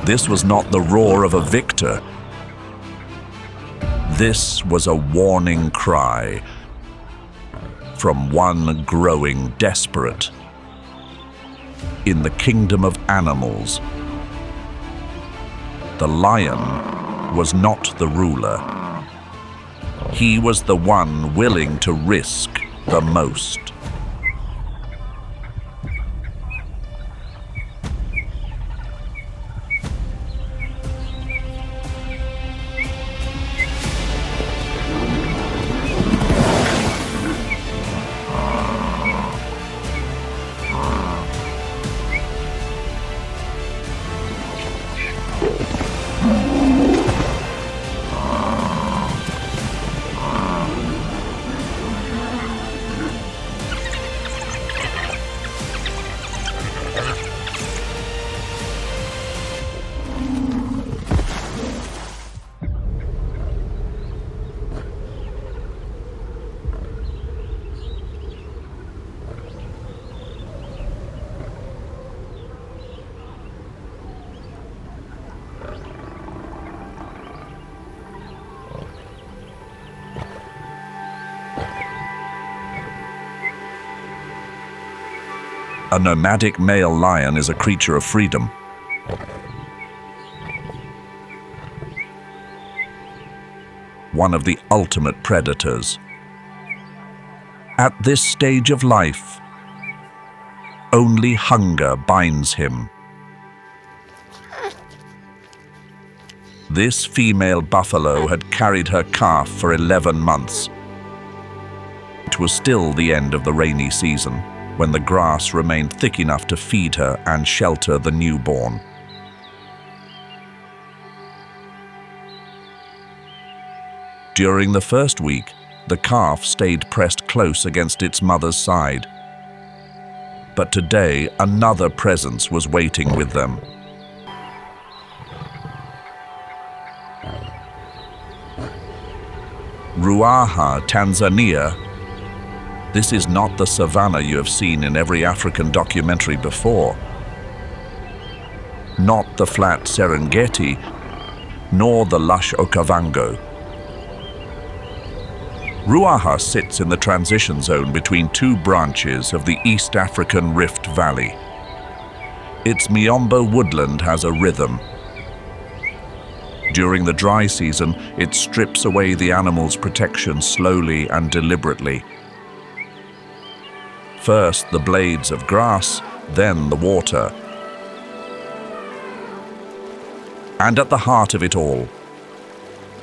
This was not the roar of a victor. This was a warning cry from one growing desperate. In the kingdom of animals, the lion was not the ruler. He was the one willing to risk the most. A nomadic male lion is a creature of freedom. One of the ultimate predators. At this stage of life, only hunger binds him. This female buffalo had carried her calf for 11 months. It was still the end of the rainy season, when the grass remained thick enough to feed her and shelter the newborn. During the first week, the calf stayed pressed close against its mother's side. But today, another presence was waiting with them. Ruaha, Tanzania. This is not the savanna you have seen in every African documentary before. Not the flat Serengeti, nor the lush Okavango. Ruaha sits in the transition zone between two branches of the East African Rift Valley. Its Miombo woodland has a rhythm. During the dry season, it strips away the animal's protection slowly and deliberately. First the blades of grass, then the water. And at the heart of it all,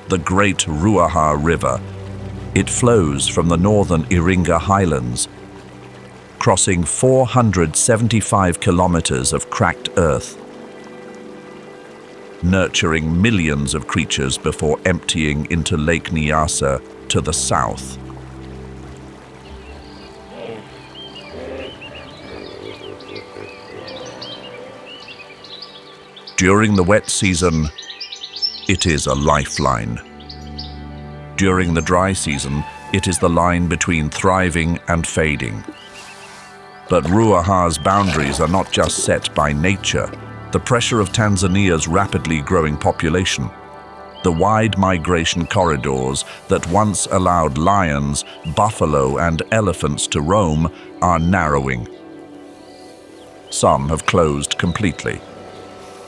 the great Ruaha River. It flows from the northern Iringa highlands, crossing 475 kilometers of cracked earth, nurturing millions of creatures before emptying into Lake Nyasa to the south. During the wet season, it is a lifeline. During the dry season, it is the line between thriving and fading. But Ruaha's boundaries are not just set by nature. The pressure of Tanzania's rapidly growing population, the wide migration corridors that once allowed lions, buffalo, and elephants to roam are narrowing. Some have closed completely.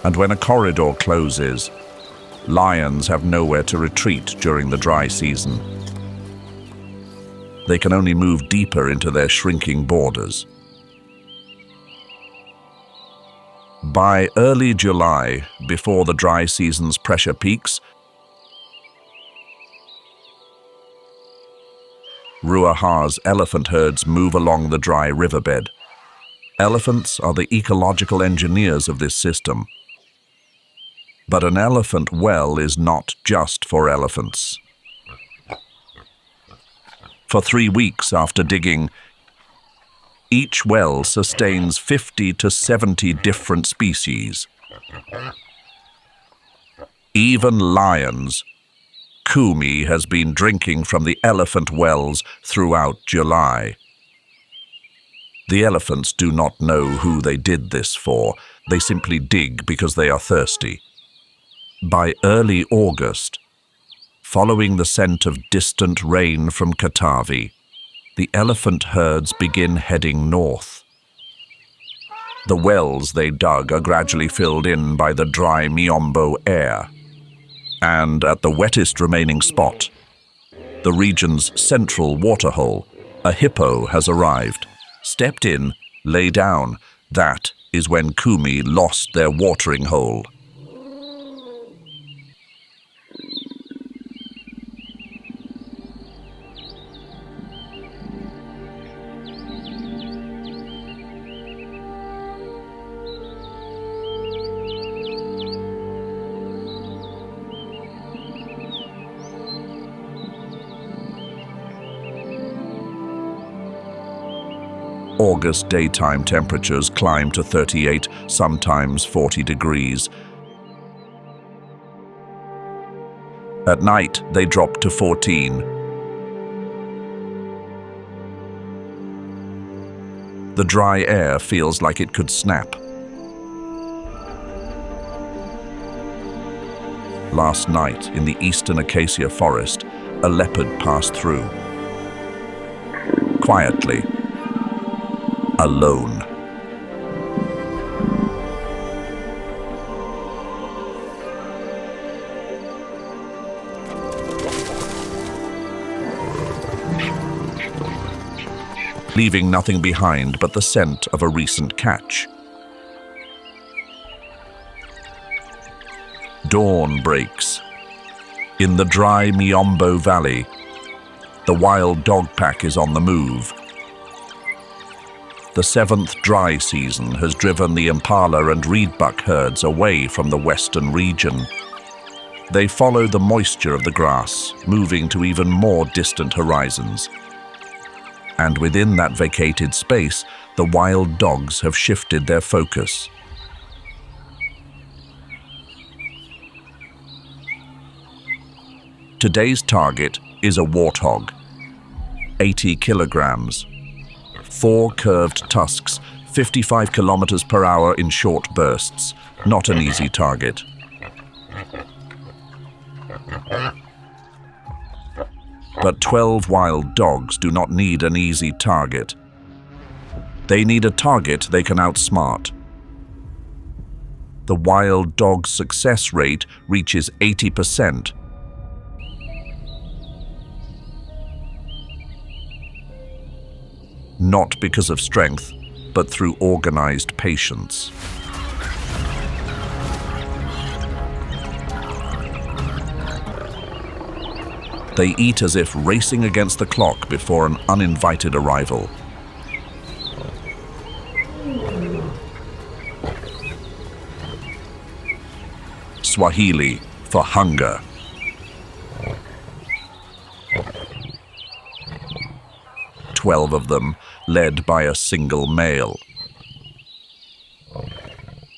And when a corridor closes, lions have nowhere to retreat during the dry season. They can only move deeper into their shrinking borders. By early July, before the dry season's pressure peaks, Ruaha's elephant herds move along the dry riverbed. Elephants are the ecological engineers of this system. But an elephant well is not just for elephants. For 3 weeks after digging, each well sustains 50 to 70 different species. Even lions. Kumi has been drinking from the elephant wells throughout July. The elephants do not know who they did this for. They simply dig because they are thirsty. By early August, following the scent of distant rain from Katavi, the elephant herds begin heading north. The wells they dug are gradually filled in by the dry Miombo air. And at the wettest remaining spot, the region's central waterhole, a hippo has arrived. Stepped in, lay down. That is when Kumi lost their watering hole. August daytime temperatures climb to 38, sometimes 40 degrees. At night, they drop to 14. The dry air feels like it could snap. Last night, in the eastern acacia forest, a leopard passed through. Quietly. Alone. Leaving nothing behind but the scent of a recent catch. Dawn breaks. In the dry Miombo Valley, the wild dog pack is on the move. The 7th dry season has driven the impala and reedbuck herds away from the western region. They follow the moisture of the grass, moving to even more distant horizons. And within that vacated space, the wild dogs have shifted their focus. Today's target is a warthog, 80 kilograms. 4 curved tusks, 55 kilometers per hour in short bursts. Not an easy target. But 12 wild dogs do not need an easy target. They need a target they can outsmart. The wild dog's success rate reaches 80%. Not because of strength, but through organized patience. They eat as if racing against the clock before an uninvited arrival. Swahili for hunger. Twelve of them, led by a single male.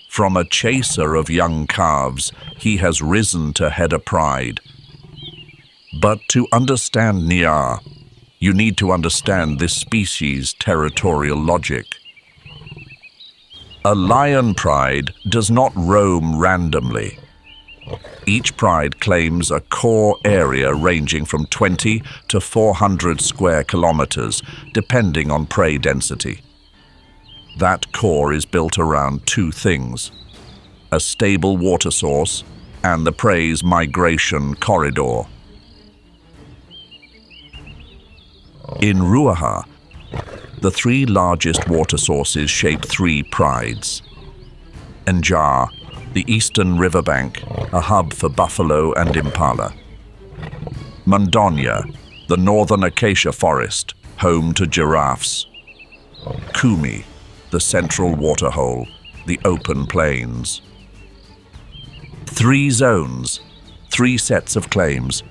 From a chaser of young calves, he has risen to head a pride. But to understand Nia, you need to understand this species' territorial logic. A lion pride does not roam randomly. Each pride claims a core area ranging from 20 to 400 square kilometers, depending on prey density. That core is built around 2 things: a stable water source and the prey's migration corridor. In Ruaha, the 3 largest water sources shape 3 prides. Njar, the eastern riverbank, a hub for buffalo and impala. Mondonia, the northern acacia forest, home to giraffes. Kumi, the central waterhole, the open plains. 3 zones, 3 sets of claims.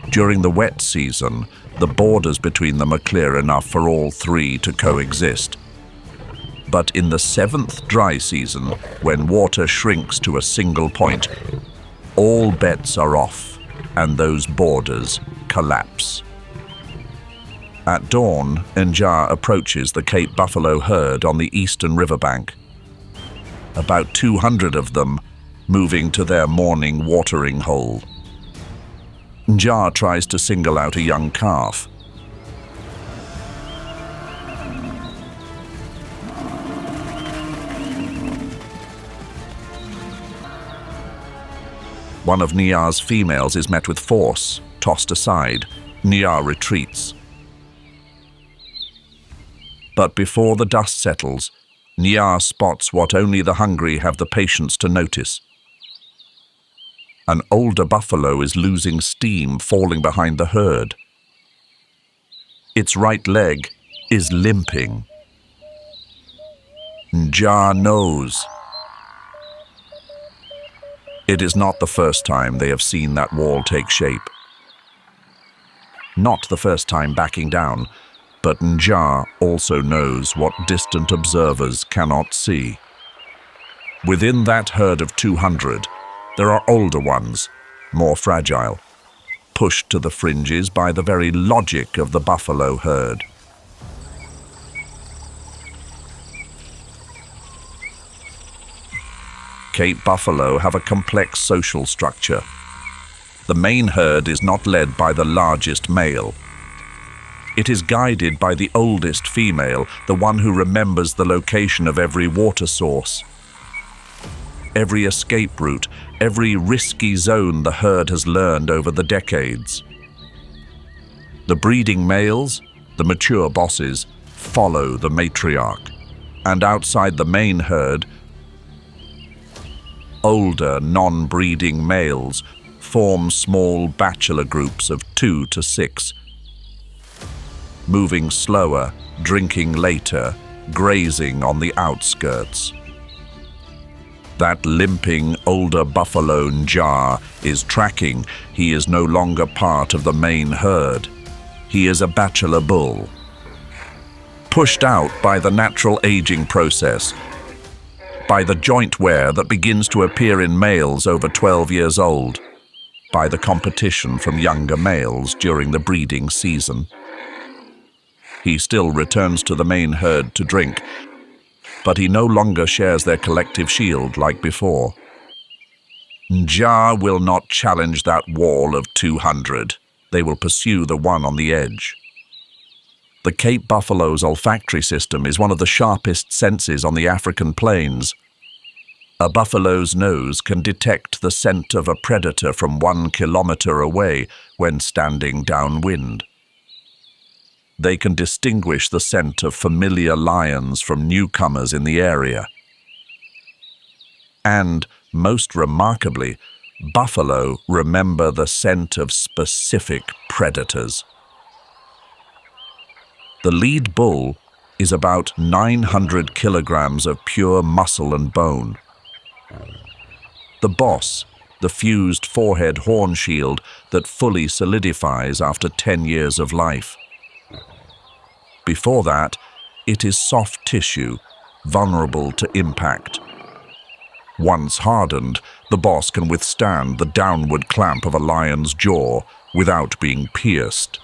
During the wet season, the borders between them are clear enough for all 3 to coexist. But in the 7th dry season, when water shrinks to a single point, all bets are off and those borders collapse. At dawn, Njaa approaches the Cape Buffalo herd on the eastern riverbank. About 200 of them moving to their morning watering hole. Njaa tries to single out a young calf. One of Njaa's females is met with force, tossed aside. Njaa retreats. But before the dust settles, Njaa spots what only the hungry have the patience to notice. An older buffalo is losing steam, falling behind the herd. Its right leg is limping. Njaa knows. It is not the first time they have seen that wall take shape. Not the first time backing down, but Njaa also knows what distant observers cannot see. Within that herd of 200, there are older ones, more fragile, pushed to the fringes by the very logic of the buffalo herd. Cape buffalo have a complex social structure. The main herd is not led by the largest male. It is guided by the oldest female, the one who remembers the location of every water source. Every escape route, every risky zone the herd has learned over the decades. The breeding males, the mature bosses, follow the matriarch. And outside the main herd, older, non-breeding males form small bachelor groups of 2 to 6, moving slower, drinking later, grazing on the outskirts. That limping older buffalo Njaa is tracking. He is no longer part of the main herd. He is a bachelor bull. Pushed out by the natural aging process, by the joint wear that begins to appear in males over 12 years old, by the competition from younger males during the breeding season. He still returns to the main herd to drink, but he no longer shares their collective shield like before. Njaa will not challenge that wall of 200. They will pursue the one on the edge. The Cape buffalo's olfactory system is one of the sharpest senses on the African plains. A buffalo's nose can detect the scent of a predator from 1 kilometer away when standing downwind. They can distinguish the scent of familiar lions from newcomers in the area. And, most remarkably, buffalo remember the scent of specific predators. The lead bull is about 900 kilograms of pure muscle and bone. The boss, the fused forehead horn shield that fully solidifies after 10 years of life. Before that, it is soft tissue, vulnerable to impact. Once hardened, the boss can withstand the downward clamp of a lion's jaw without being pierced.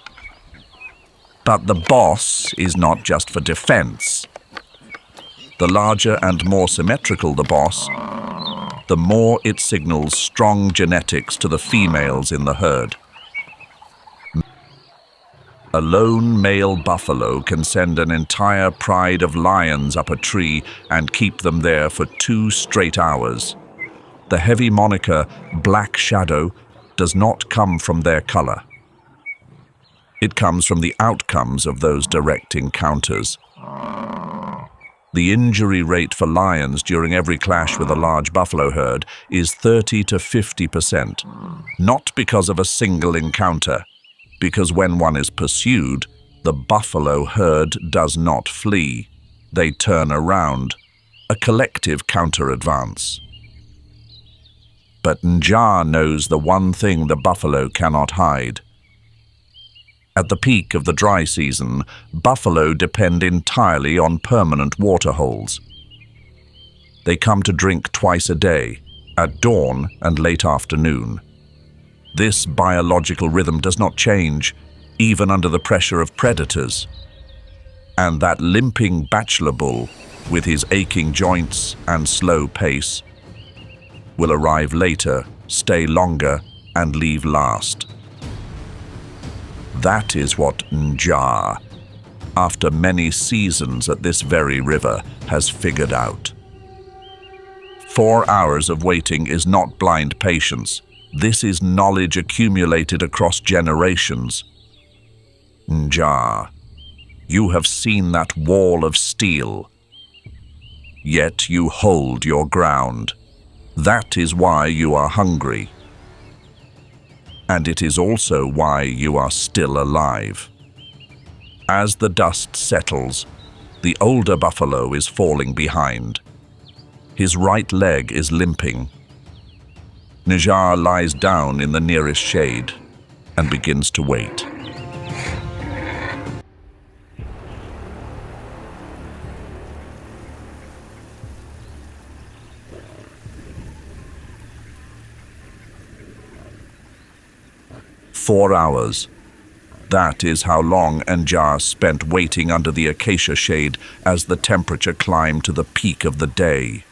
But the boss is not just for defense. The larger and more symmetrical the boss, the more it signals strong genetics to the females in the herd. A lone male buffalo can send an entire pride of lions up a tree and keep them there for 2 straight hours. The heavy moniker, Black Shadow, does not come from their color. It comes from the outcomes of those direct encounters. The injury rate for lions during every clash with a large buffalo herd is 30 to 50%, not because of a single encounter, because when one is pursued, the buffalo herd does not flee. They turn around, a collective counter-advance. But Njaa knows the one thing the buffalo cannot hide. At the peak of the dry season, buffalo depend entirely on permanent water holes. They come to drink twice a day, at dawn and late afternoon. This biological rhythm does not change. even under the pressure of predators. And that limping bachelor bull, with his aching joints and slow pace, will arrive later, stay longer, and leave last. That is what Njaa, after many seasons at this very river, has figured out. 4 hours of waiting is not blind patience. This is knowledge accumulated across generations. Njaa, you have seen that wall of steel, yet you hold your ground. That is why you are hungry. And it is also why you are still alive. As the dust settles, the older buffalo is falling behind. His right leg is limping. Njaa lies down in the nearest shade and begins to wait. "4 hours. That is how long Njaa spent waiting under the acacia shade as the temperature climbed to the peak of the day.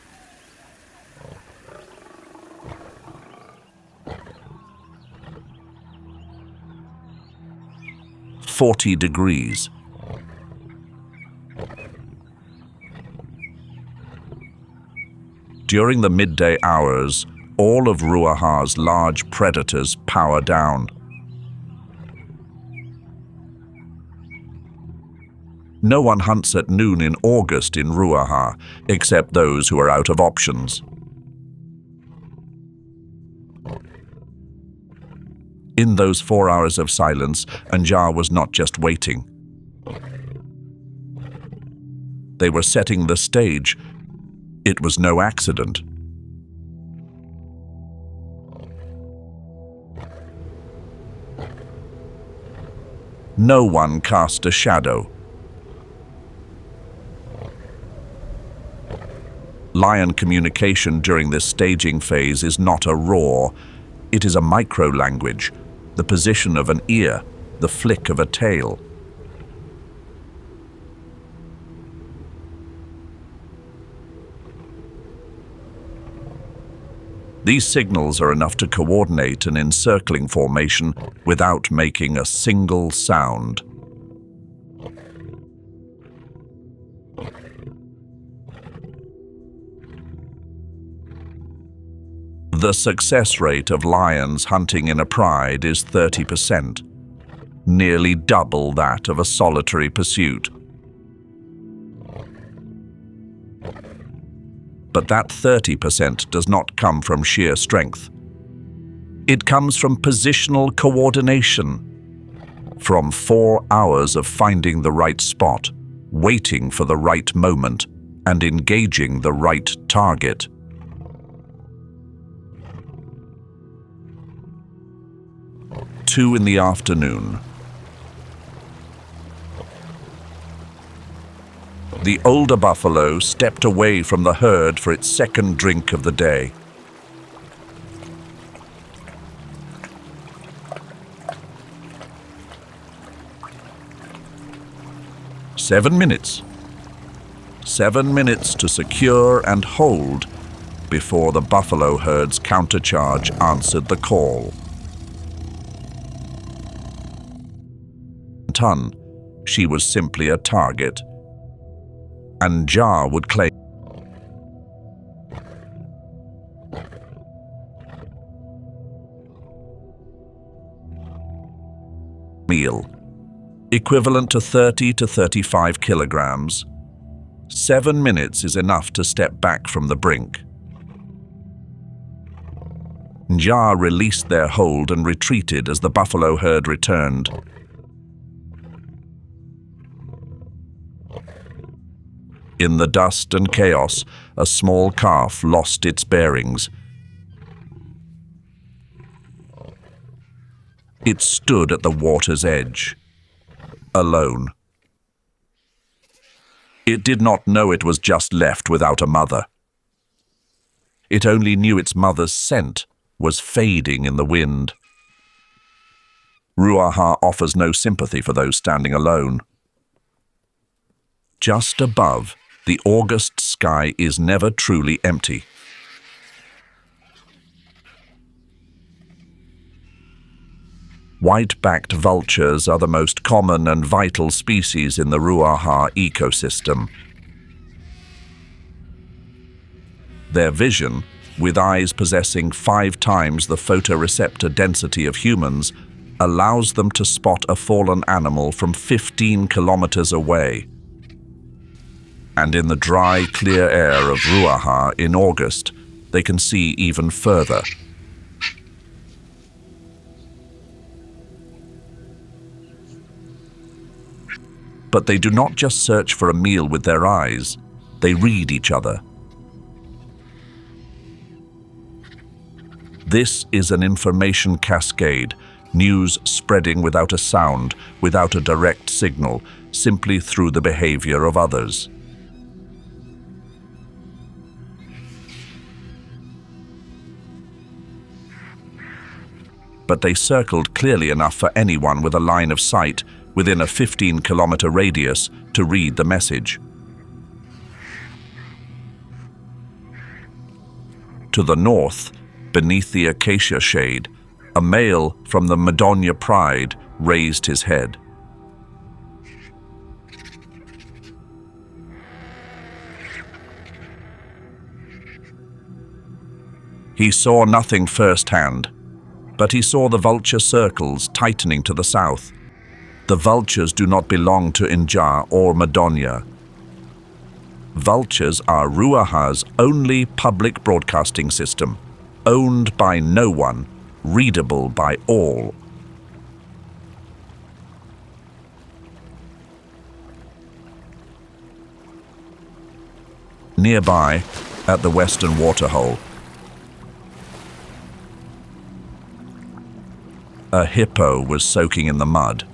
"40 degrees. During the midday hours, all of Ruaha's large predators power down. No one hunts at noon in August in Ruaha, except those who are out of options. In those 4 hours of silence, Njaa was not just waiting. They were setting the stage. It was no accident. No one cast a shadow. Lion communication during this staging phase is not a roar. It is a micro-language, the position of an ear, the flick of a tail. These signals are enough to coordinate an encircling formation without making a single sound. The success rate of lions hunting in a pride is 30%, nearly double that of a solitary pursuit. But that 30% does not come from sheer strength. It comes from positional coordination, from 4 hours of finding the right spot, waiting for the right moment, and engaging the right target. Two in the afternoon. The older buffalo stepped away from the herd for its second drink of the day. "7 minutes. 7 minutes to secure and hold before the buffalo herd's countercharge answered the call. She was simply a target. And Njaa would claim meal, equivalent to 30 to 35 kilograms. 7 minutes is enough to step back from the brink. Njaa released their hold and retreated as the buffalo herd returned. In the dust and chaos, a small calf lost its bearings. It stood at the water's edge, alone. It did not know it was just left without a mother. It only knew its mother's scent was fading in the wind. Ruaha offers no sympathy for those standing alone. Just above, the August sky is never truly empty. White-backed vultures are the most common and vital species in the Ruaha ecosystem. Their vision, with eyes possessing 5 times the photoreceptor density of humans, allows them to spot a fallen animal from 15 kilometers away. And in the dry, clear air of Ruaha in August, they can see even further. But they do not just search for a meal with their eyes, they read each other. This is an information cascade, news spreading without a sound, without a direct signal, simply through the behavior of others. But they circled clearly enough for anyone with a line of sight within a 15-kilometer radius to read the message. To the north, beneath the acacia shade, a male from the Madonia pride raised his head. He saw nothing firsthand, but he saw the vulture circles tightening to the south. The vultures do not belong to Inja or Madonia. Vultures are Ruaha's only public broadcasting system, owned by no one, readable by all. Nearby, at the western waterhole, a hippo was soaking in the mud.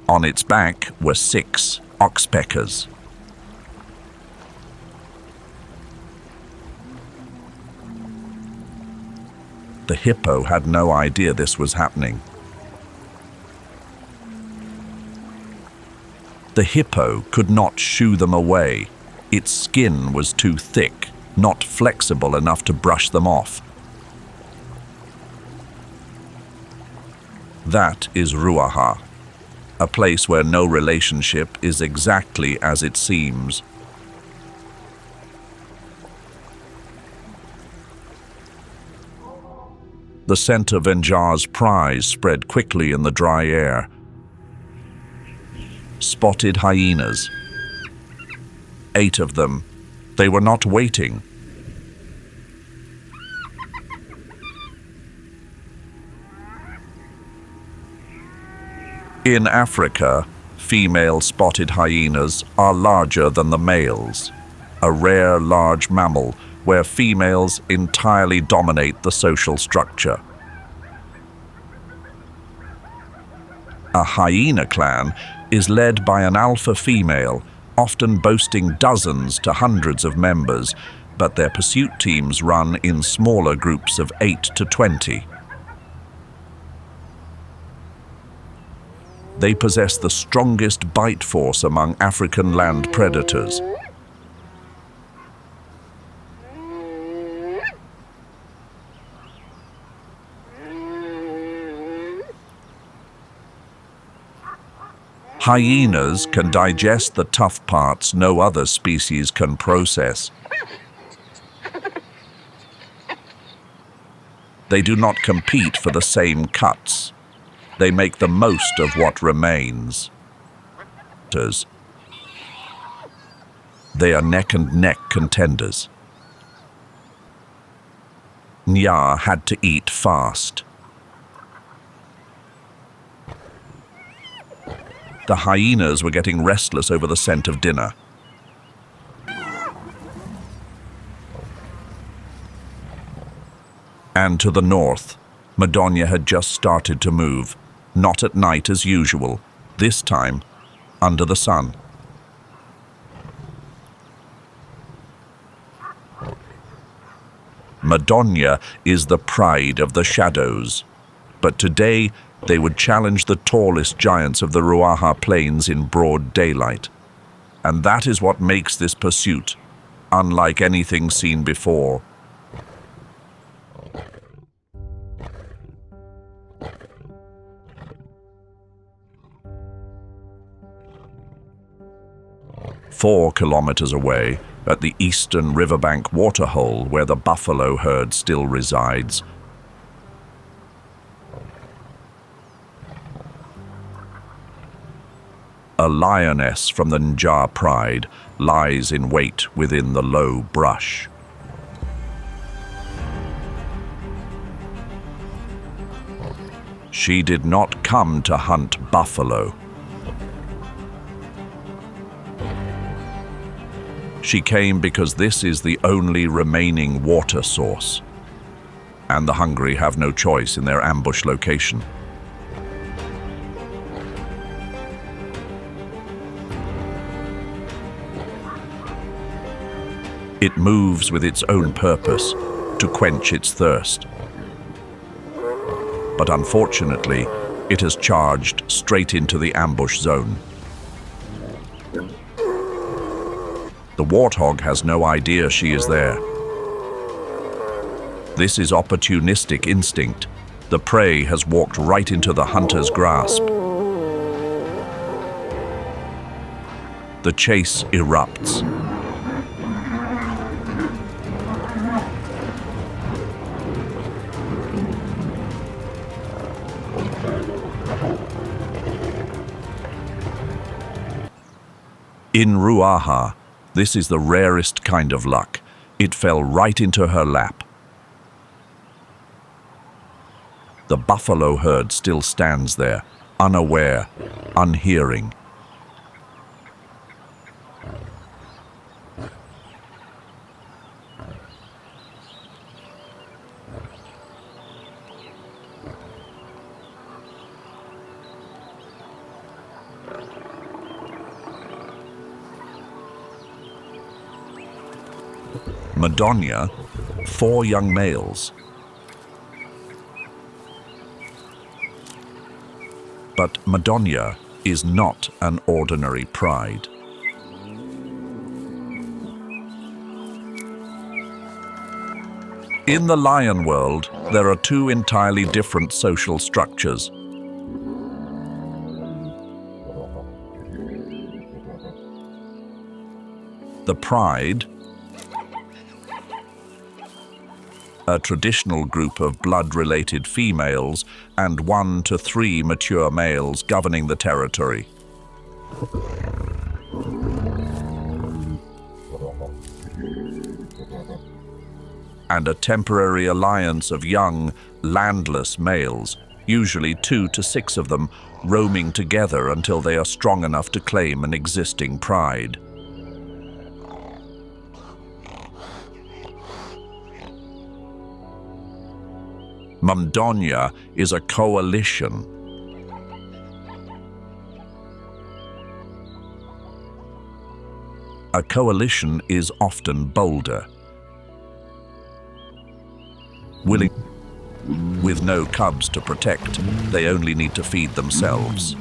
On its back were 6 oxpeckers. The hippo had no idea this was happening. The hippo could not shoo them away. Its skin was too thick, not flexible enough to brush them off. That is Ruaha, a place where no relationship is exactly as it seems. The scent of Nja's prize spread quickly in the dry air. Spotted hyenas. 8 of them. They were not waiting. In Africa, female spotted hyenas are larger than the males, a rare large mammal where females entirely dominate the social structure. A hyena clan is led by an alpha female, often boasting dozens to hundreds of members, but their pursuit teams run in smaller groups of 8 to 20. They possess the strongest bite force among African land predators. Hyenas can digest the tough parts no other species can process. They do not compete for the same cuts. They make the most of what remains. They are neck and neck contenders. Nya had to eat fast. The hyenas were getting restless over the scent of dinner. And to the north, Madonia had just started to move, not at night as usual, this time under the sun. Madonna is the pride of the shadows. But today, they would challenge the tallest giants of the Ruaha Plains in broad daylight. And that is what makes this pursuit unlike anything seen before. Four kilometers away, at the eastern riverbank waterhole where the buffalo herd still resides, a lioness from the Nja pride lies in wait within the low brush. She did not come to hunt buffalo. She came because this is the only remaining water source, and the hungry have no choice in their ambush location. It moves with its own purpose, to quench its thirst. But unfortunately, it has charged straight into the ambush zone. The warthog has no idea she is there. This is opportunistic instinct. The prey has walked right into the hunter's grasp. The chase erupts. In Ruaha, this is the rarest kind of luck. It fell right into her lap. The buffalo herd still stands there, unaware, unhearing. Madonna, 4 young males. But Madonna is not an ordinary pride. In the lion world, there are 2 entirely different social structures. The pride, a traditional group of blood-related females and 1 to 3 mature males governing the territory. And a temporary alliance of young, landless males, usually 2 to 6 of them, roaming together until they are strong enough to claim an existing pride. Madonna is a coalition. A coalition is often bolder, willing, with no cubs to protect. They only need to feed themselves.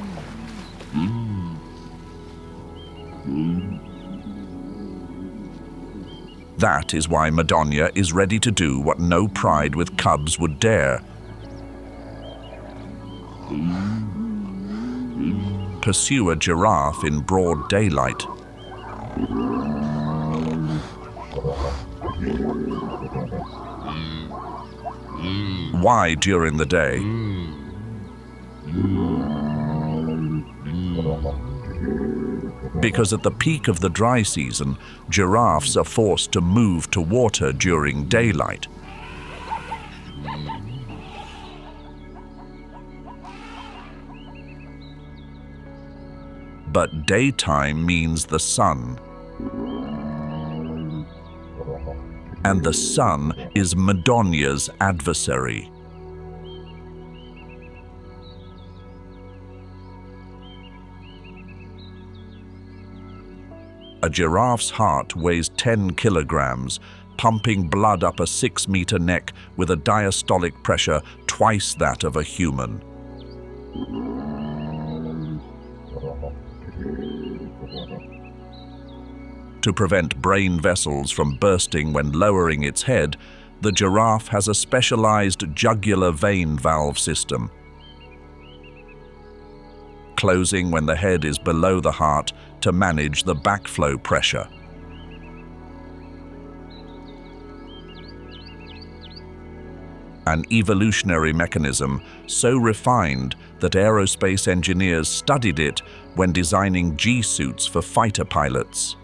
That is why Madonna is ready to do what no pride with cubs would dare. Pursue a giraffe in broad daylight. Why during the day? Because at the peak of the dry season, giraffes are forced to move to water during daylight. But daytime means the sun. And the sun is Madonna's adversary. A giraffe's heart weighs 10 kilograms, pumping blood up a 6-meter neck with a diastolic pressure twice that of a human. To prevent brain vessels from bursting when lowering its head, the giraffe has a specialized jugular vein valve system, closing when the head is below the heart to manage the backflow pressure. An evolutionary mechanism so refined that aerospace engineers studied it when designing G-suits for fighter pilots.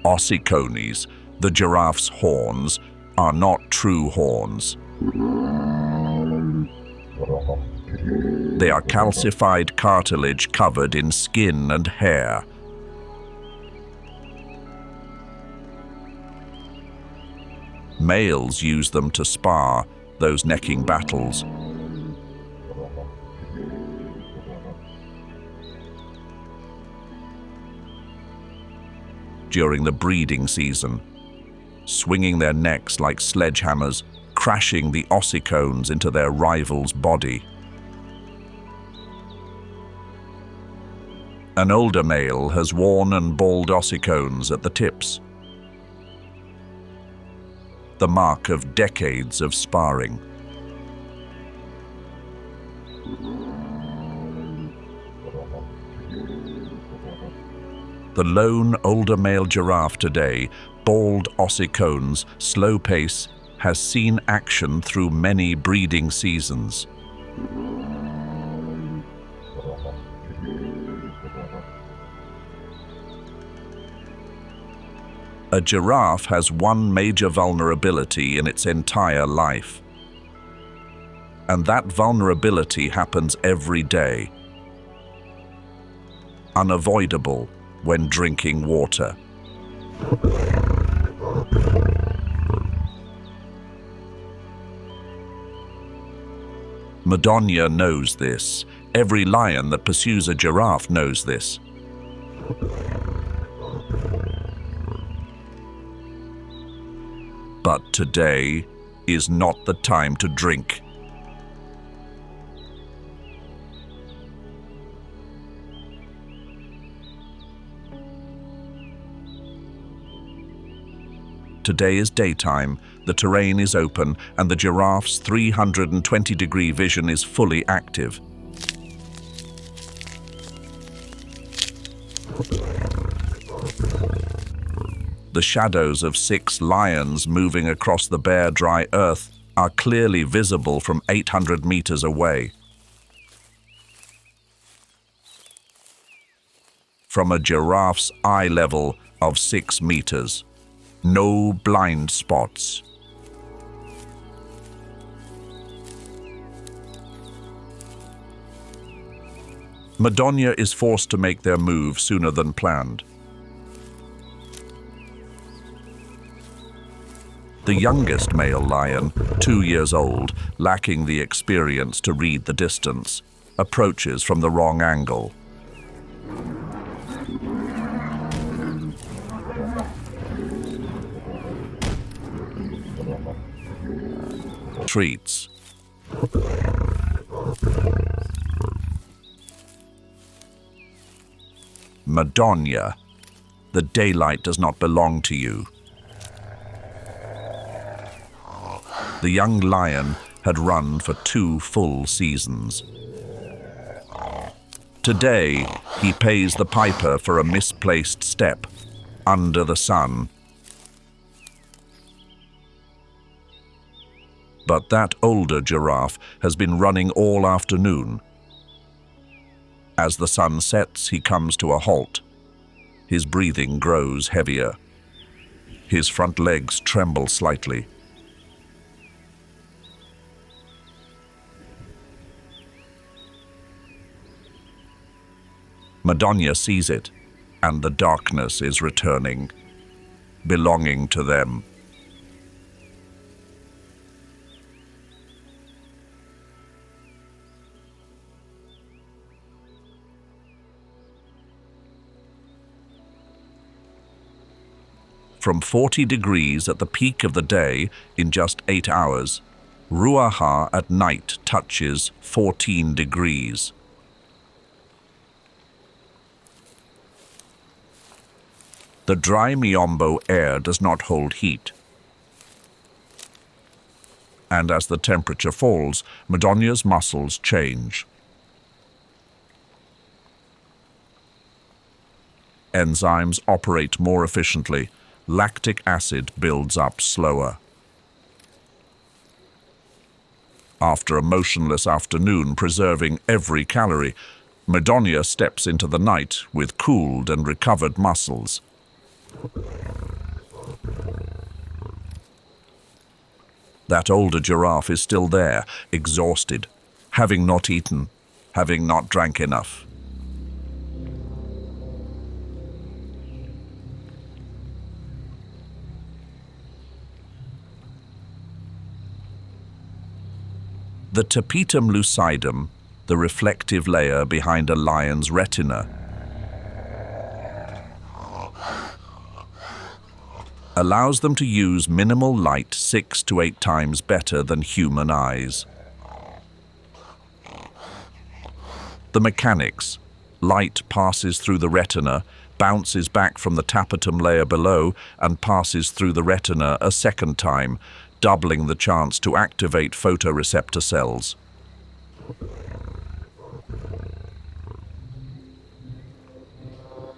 Ossicones, the giraffe's horns, are not true horns. They are calcified cartilage covered in skin and hair. Males use them to spar those necking battles. During the breeding season, swinging their necks like sledgehammers, crashing the ossicones into their rival's body. An older male has worn and bald ossicones at the tips, the mark of decades of sparring. The lone older male giraffe today, bald ossicones, slow pace, has seen action through many breeding seasons. A giraffe has one major vulnerability in its entire life. And that vulnerability happens every day. Unavoidable when drinking water. Madonna knows this. Every lion that pursues a giraffe knows this. But today is not the time to drink. Today is daytime, the terrain is open, and the giraffe's 320-degree vision is fully active. The shadows of 6 lions moving across the bare, dry earth are clearly visible from 800 meters away. From a giraffe's eye level of 6 meters. No blind spots. Madonna is forced to make their move sooner than planned. The youngest male lion, 2 years old, lacking the experience to read the distance, approaches from the wrong angle. Treats. Madonna, the daylight does not belong to you. The young lion had run for 2 full seasons. Today, he pays the piper for a misplaced step under the sun. But that older giraffe has been running all afternoon. As the sun sets, he comes to a halt. His breathing grows heavier. His front legs tremble slightly. Madonna sees it, and the darkness is returning, belonging to them. From 40 degrees at the peak of the day in just 8 hours, Ruaha at night touches 14 degrees. The dry Miombo air does not hold heat. And as the temperature falls, Madonna's muscles change. Enzymes operate more efficiently. Lactic acid builds up slower. After a motionless afternoon preserving every calorie, Madonna steps into the night with cooled and recovered muscles. That older giraffe is still there, exhausted, having not eaten, having not drank enough. The tapetum lucidum, the reflective layer behind a lion's retina, allows them to use minimal light 6 to 8 times better than human eyes. The mechanics: light passes through the retina, bounces back from the tapetum layer below, and passes through the retina a second time, doubling the chance to activate photoreceptor cells.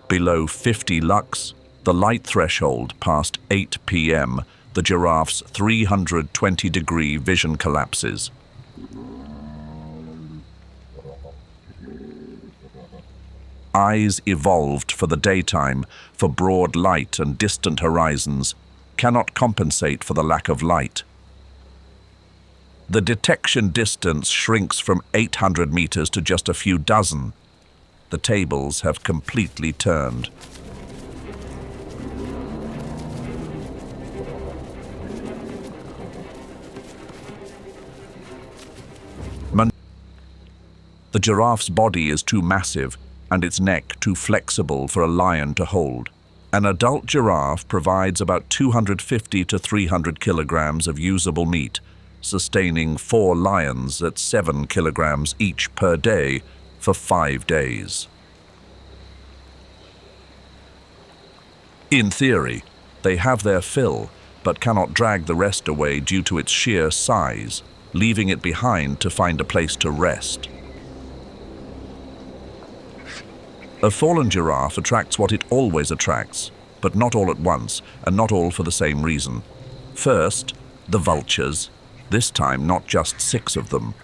Below 50 lux, the light threshold past 8 p.m., the giraffe's 320-degree vision collapses. Eyes evolved for the daytime, for broad light and distant horizons, cannot compensate for the lack of light. The detection distance shrinks from 800 meters to just a few dozen. The tables have completely turned. The giraffe's body is too massive and its neck too flexible for a lion to hold. An adult giraffe provides about 250 to 300 kilograms of usable meat, sustaining 4 lions at 7 kilograms each per day for 5 days. In theory, they have their fill, but cannot drag the rest away due to its sheer size, leaving it behind to find a place to rest. A fallen giraffe attracts what it always attracts, but not all at once, and not all for the same reason. First, the vultures, this time not just 6 of them.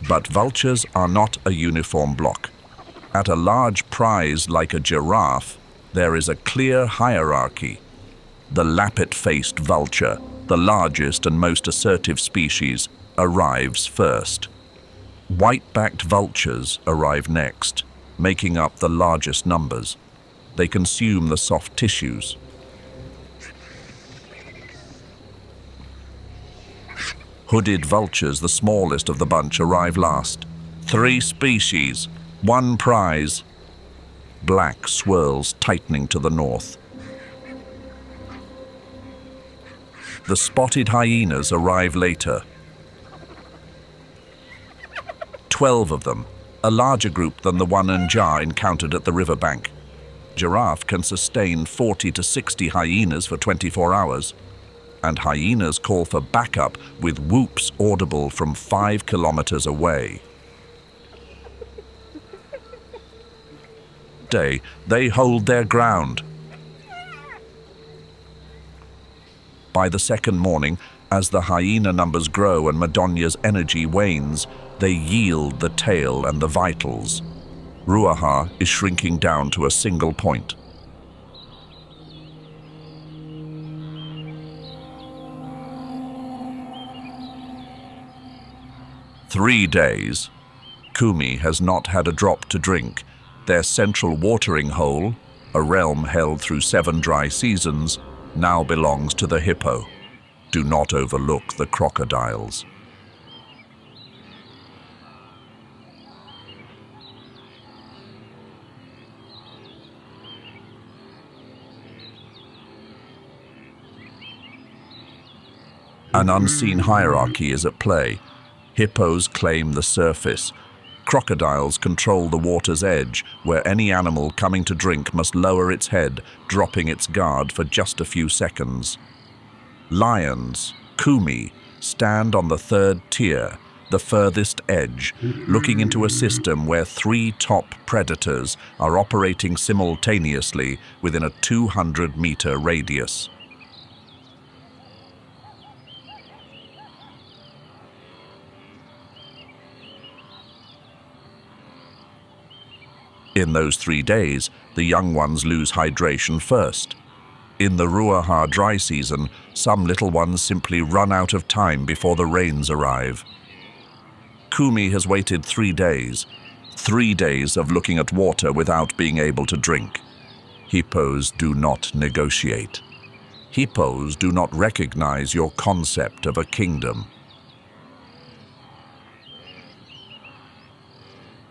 But vultures are not a uniform block. At a large prize like a giraffe, there is a clear hierarchy. The lappet-faced vulture, the largest and most assertive species, arrives first. White-backed vultures arrive next, making up the largest numbers. They consume the soft tissues. Hooded vultures, the smallest of the bunch, arrive last. 3 species, 1 prize. Black swirls tightening to the north. The spotted hyenas arrive later. 12 of them, a larger group than the one Nja encountered at the riverbank. Giraffe can sustain 40 to 60 hyenas for 24 hours, and hyenas call for backup with whoops audible from 5 kilometers away. They hold their ground. By the second morning, as the hyena numbers grow and Madonna's energy wanes, they yield the tail and the vitals. Ruaha is shrinking down to a single point. "3 days. Kumi has not had a drop to drink. Their central watering hole, a realm held through 7 dry seasons, now belongs to the hippo. Do not overlook the crocodiles." An unseen hierarchy is at play. Hippos claim the surface. Crocodiles control the water's edge, where any animal coming to drink must lower its head, dropping its guard for just a few seconds. Lions, kumi, stand on the third tier, the furthest edge, looking into a system where 3 top predators are operating simultaneously within a 200-meter radius. In those 3 days, the young ones lose hydration first. In the Ruaha dry season, some little ones simply run out of time before the rains arrive. Kumi has waited 3 days. 3 days of looking at water without being able to drink. Hippos do not negotiate. Hippos do not recognize your concept of a kingdom.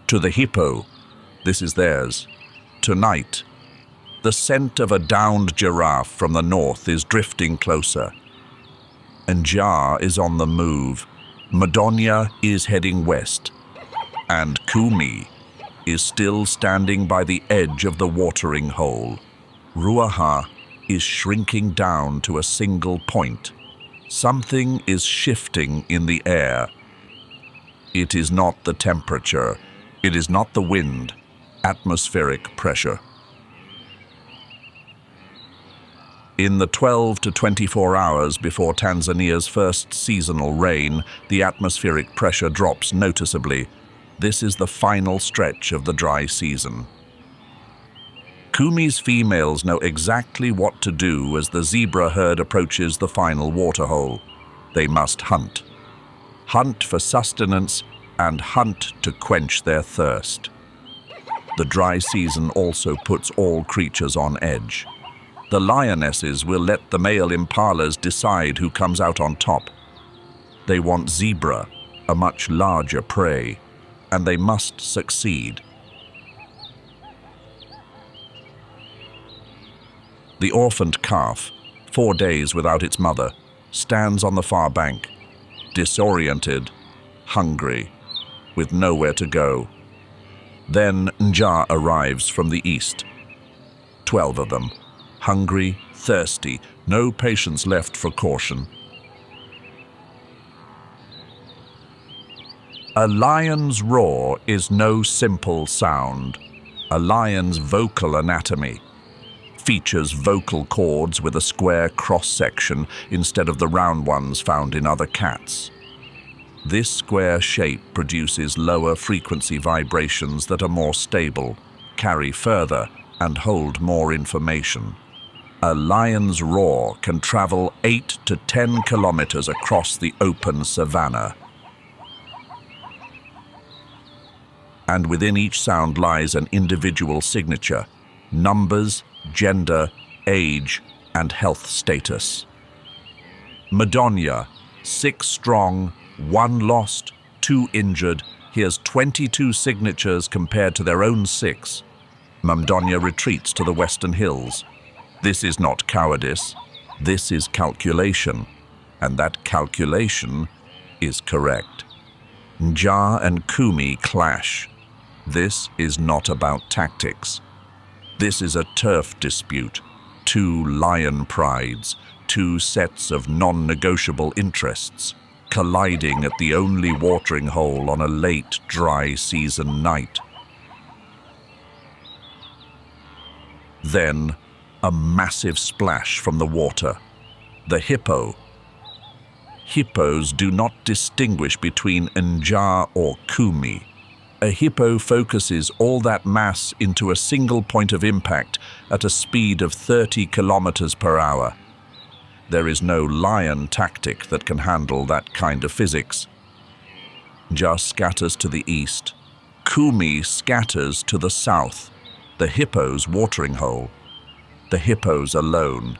To the hippo, this is theirs. Tonight, the scent of a downed giraffe from the north is drifting closer. Nja is on the move. Madonia is heading west. And Kumi is still standing by the edge of the watering hole. Ruaha is shrinking down to a single point. Something is shifting in the air. It is not the temperature. It is not the wind. Atmospheric pressure. In the 12 to 24 hours before Tanzania's first seasonal rain, the atmospheric pressure drops noticeably. This is the final stretch of the dry season. Kumi's females know exactly what to do as the zebra herd approaches the final waterhole. They must hunt. Hunt for sustenance and hunt to quench their thirst. The dry season also puts all creatures on edge. The lionesses will let the male impalas decide who comes out on top. They want zebra, a much larger prey, and they must succeed. The orphaned calf, 4 days without its mother, stands on the far bank, disoriented, hungry, with nowhere to go. Then Nja arrives from the east. 12 of them, hungry, thirsty, no patience left for caution. A lion's roar is no simple sound. A lion's vocal anatomy features vocal cords with a square cross-section instead of the round ones found in other cats. This square shape produces lower frequency vibrations that are more stable, carry further, and hold more information. A lion's roar can travel 8 to 10 kilometers across the open savanna. And within each sound lies an individual signature, numbers, gender, age, and health status. Madonia, 6 strong, 1 lost, 2 injured, hears 22 signatures compared to their own 6. Madonia retreats to the western hills. This is not cowardice, this is calculation, and that calculation is correct. Nja and Kumi clash. This is not about tactics. This is a turf dispute, 2 lion prides, 2 sets of non-negotiable interests, colliding at the only watering hole on a late, dry season night. Then, a massive splash from the water. The hippo. Hippos do not distinguish between Nja or Kumi. A hippo focuses all that mass into a single point of impact at a speed of 30 kilometers per hour. There is no lion tactic that can handle that kind of physics. Nja scatters to the east. Kumi scatters to the south. The hippo's watering hole. The hippos alone.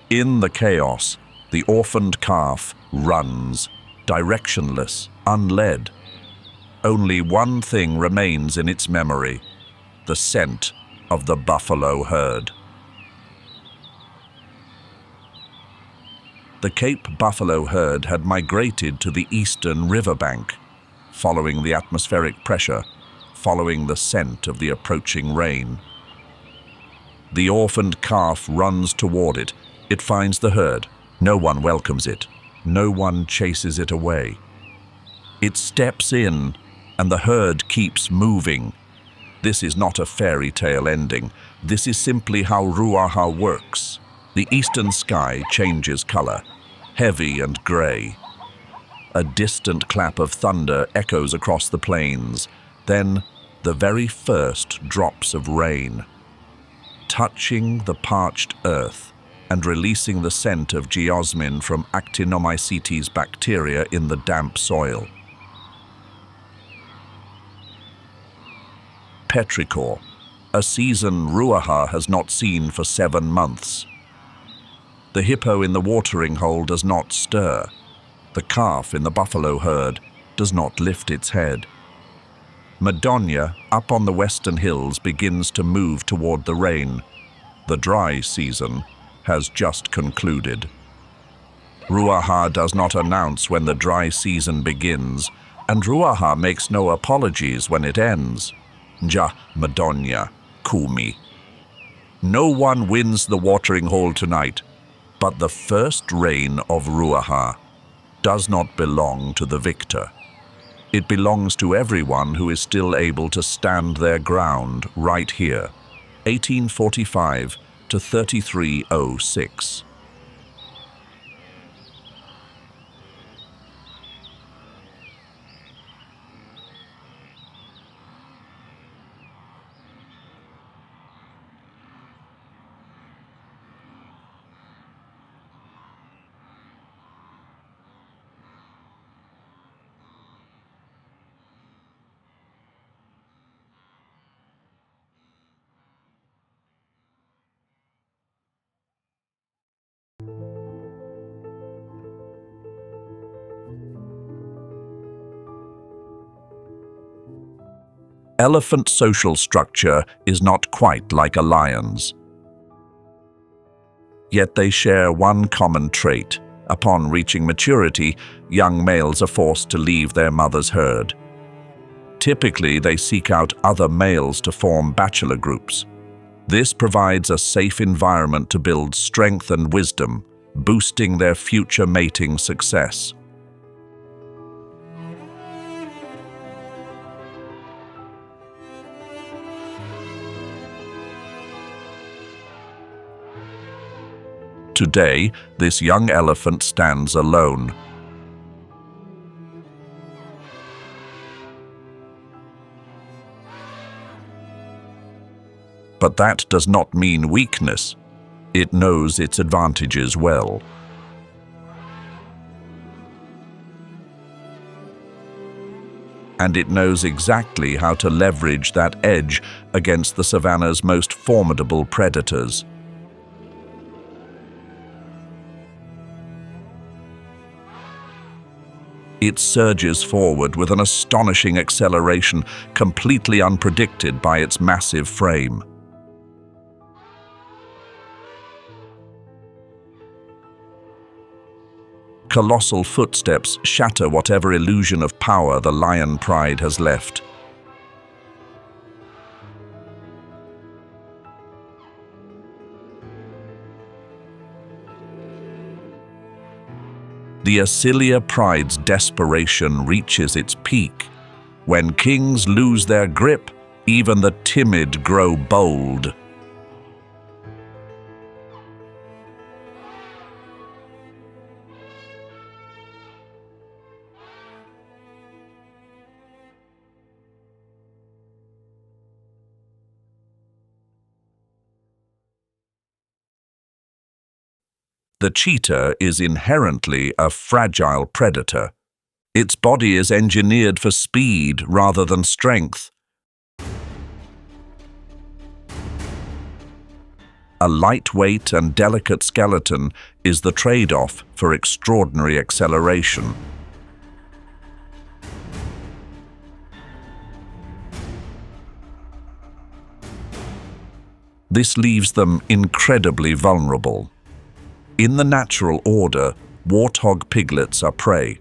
In the chaos, the orphaned calf runs, directionless, unled. Only one thing remains in its memory, the scent of the buffalo herd. The Cape buffalo herd had migrated to the eastern riverbank, following the atmospheric pressure, following the scent of the approaching rain. The orphaned calf runs toward it. It finds the herd. No one welcomes it. No one chases it away. It steps in, and the herd keeps moving. This is not a fairy tale ending. This is simply how Ruaha works. The eastern sky changes color, heavy and gray. A distant clap of thunder echoes across the plains. Then, the very first drops of rain, touching the parched earth and releasing the scent of geosmin from Actinomycetes bacteria in the damp soil. Petrichor, a season Ruaha has not seen for 7 months. The hippo in the watering hole does not stir. The calf in the buffalo herd does not lift its head. Madonna, up on the western hills, begins to move toward the rain. The dry season has just concluded. Ruaha does not announce when the dry season begins, and Ruaha makes no apologies when it ends. Ja, Madonna, Kumi. No one wins the watering hole tonight, but the first rain of Ruaha does not belong to the victor. It belongs to everyone who is still able to stand their ground right here. 1845 to 3306. Elephant social structure is not quite like a lion's. Yet they share one common trait. Upon reaching maturity, young males are forced to leave their mother's herd. Typically, they seek out other males to form bachelor groups. This provides a safe environment to build strength and wisdom, boosting their future mating success. Today, this young elephant stands alone. But that does not mean weakness. It knows its advantages well. And it knows exactly how to leverage that edge against the savanna's most formidable predators. It surges forward with an astonishing acceleration, completely unpredicted by its massive frame. Colossal footsteps shatter whatever illusion of power the lion pride has left. The Asilia pride's desperation reaches its peak. When kings lose their grip, even the timid grow bold. The cheetah is inherently a fragile predator. Its body is engineered for speed rather than strength. A lightweight and delicate skeleton is the trade-off for extraordinary acceleration. This leaves them incredibly vulnerable. In the natural order, warthog piglets are prey.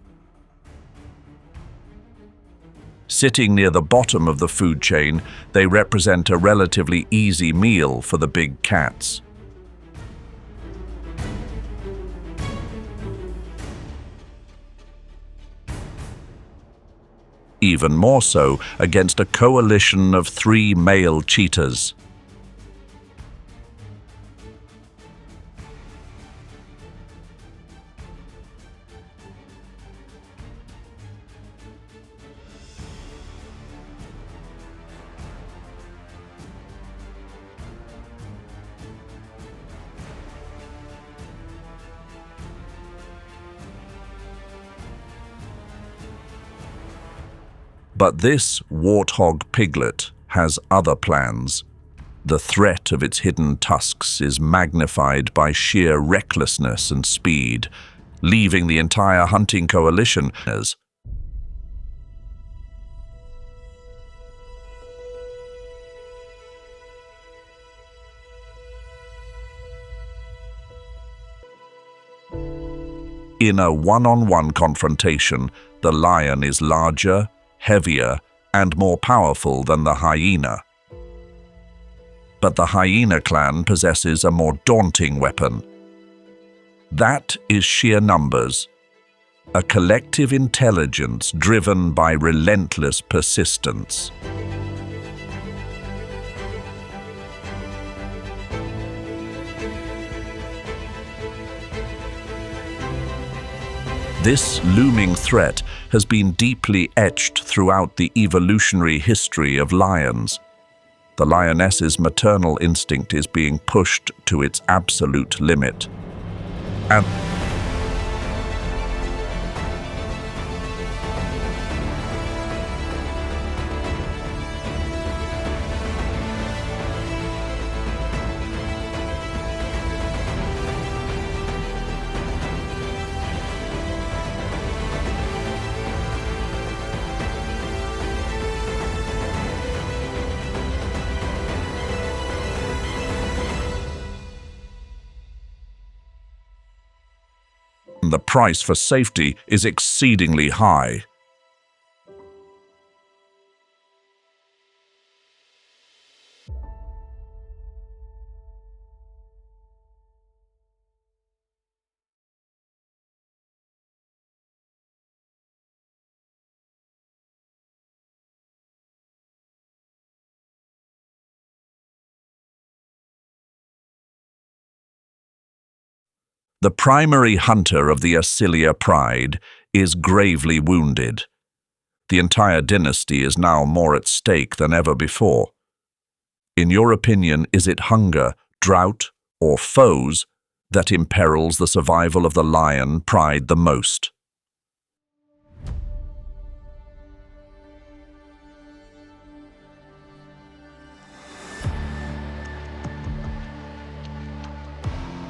Sitting near the bottom of the food chain, they represent a relatively easy meal for the big cats. Even more so against a coalition of 3 male cheetahs. But this warthog piglet has other plans. The threat of its hidden tusks is magnified by sheer recklessness and speed, leaving the entire hunting coalition as in a one-on-one confrontation, the lion is larger, heavier, and more powerful than the hyena. But the hyena clan possesses a more daunting weapon. That is sheer numbers, a collective intelligence driven by relentless persistence. This looming threat has been deeply etched throughout the evolutionary history of lions. The lioness's maternal instinct is being pushed to its absolute limit. And the price for safety is exceedingly high. The primary hunter of the Acilia pride is gravely wounded. The entire dynasty is now more at stake than ever before. In your opinion, is it hunger, drought, or foes that imperils the survival of the lion pride the most?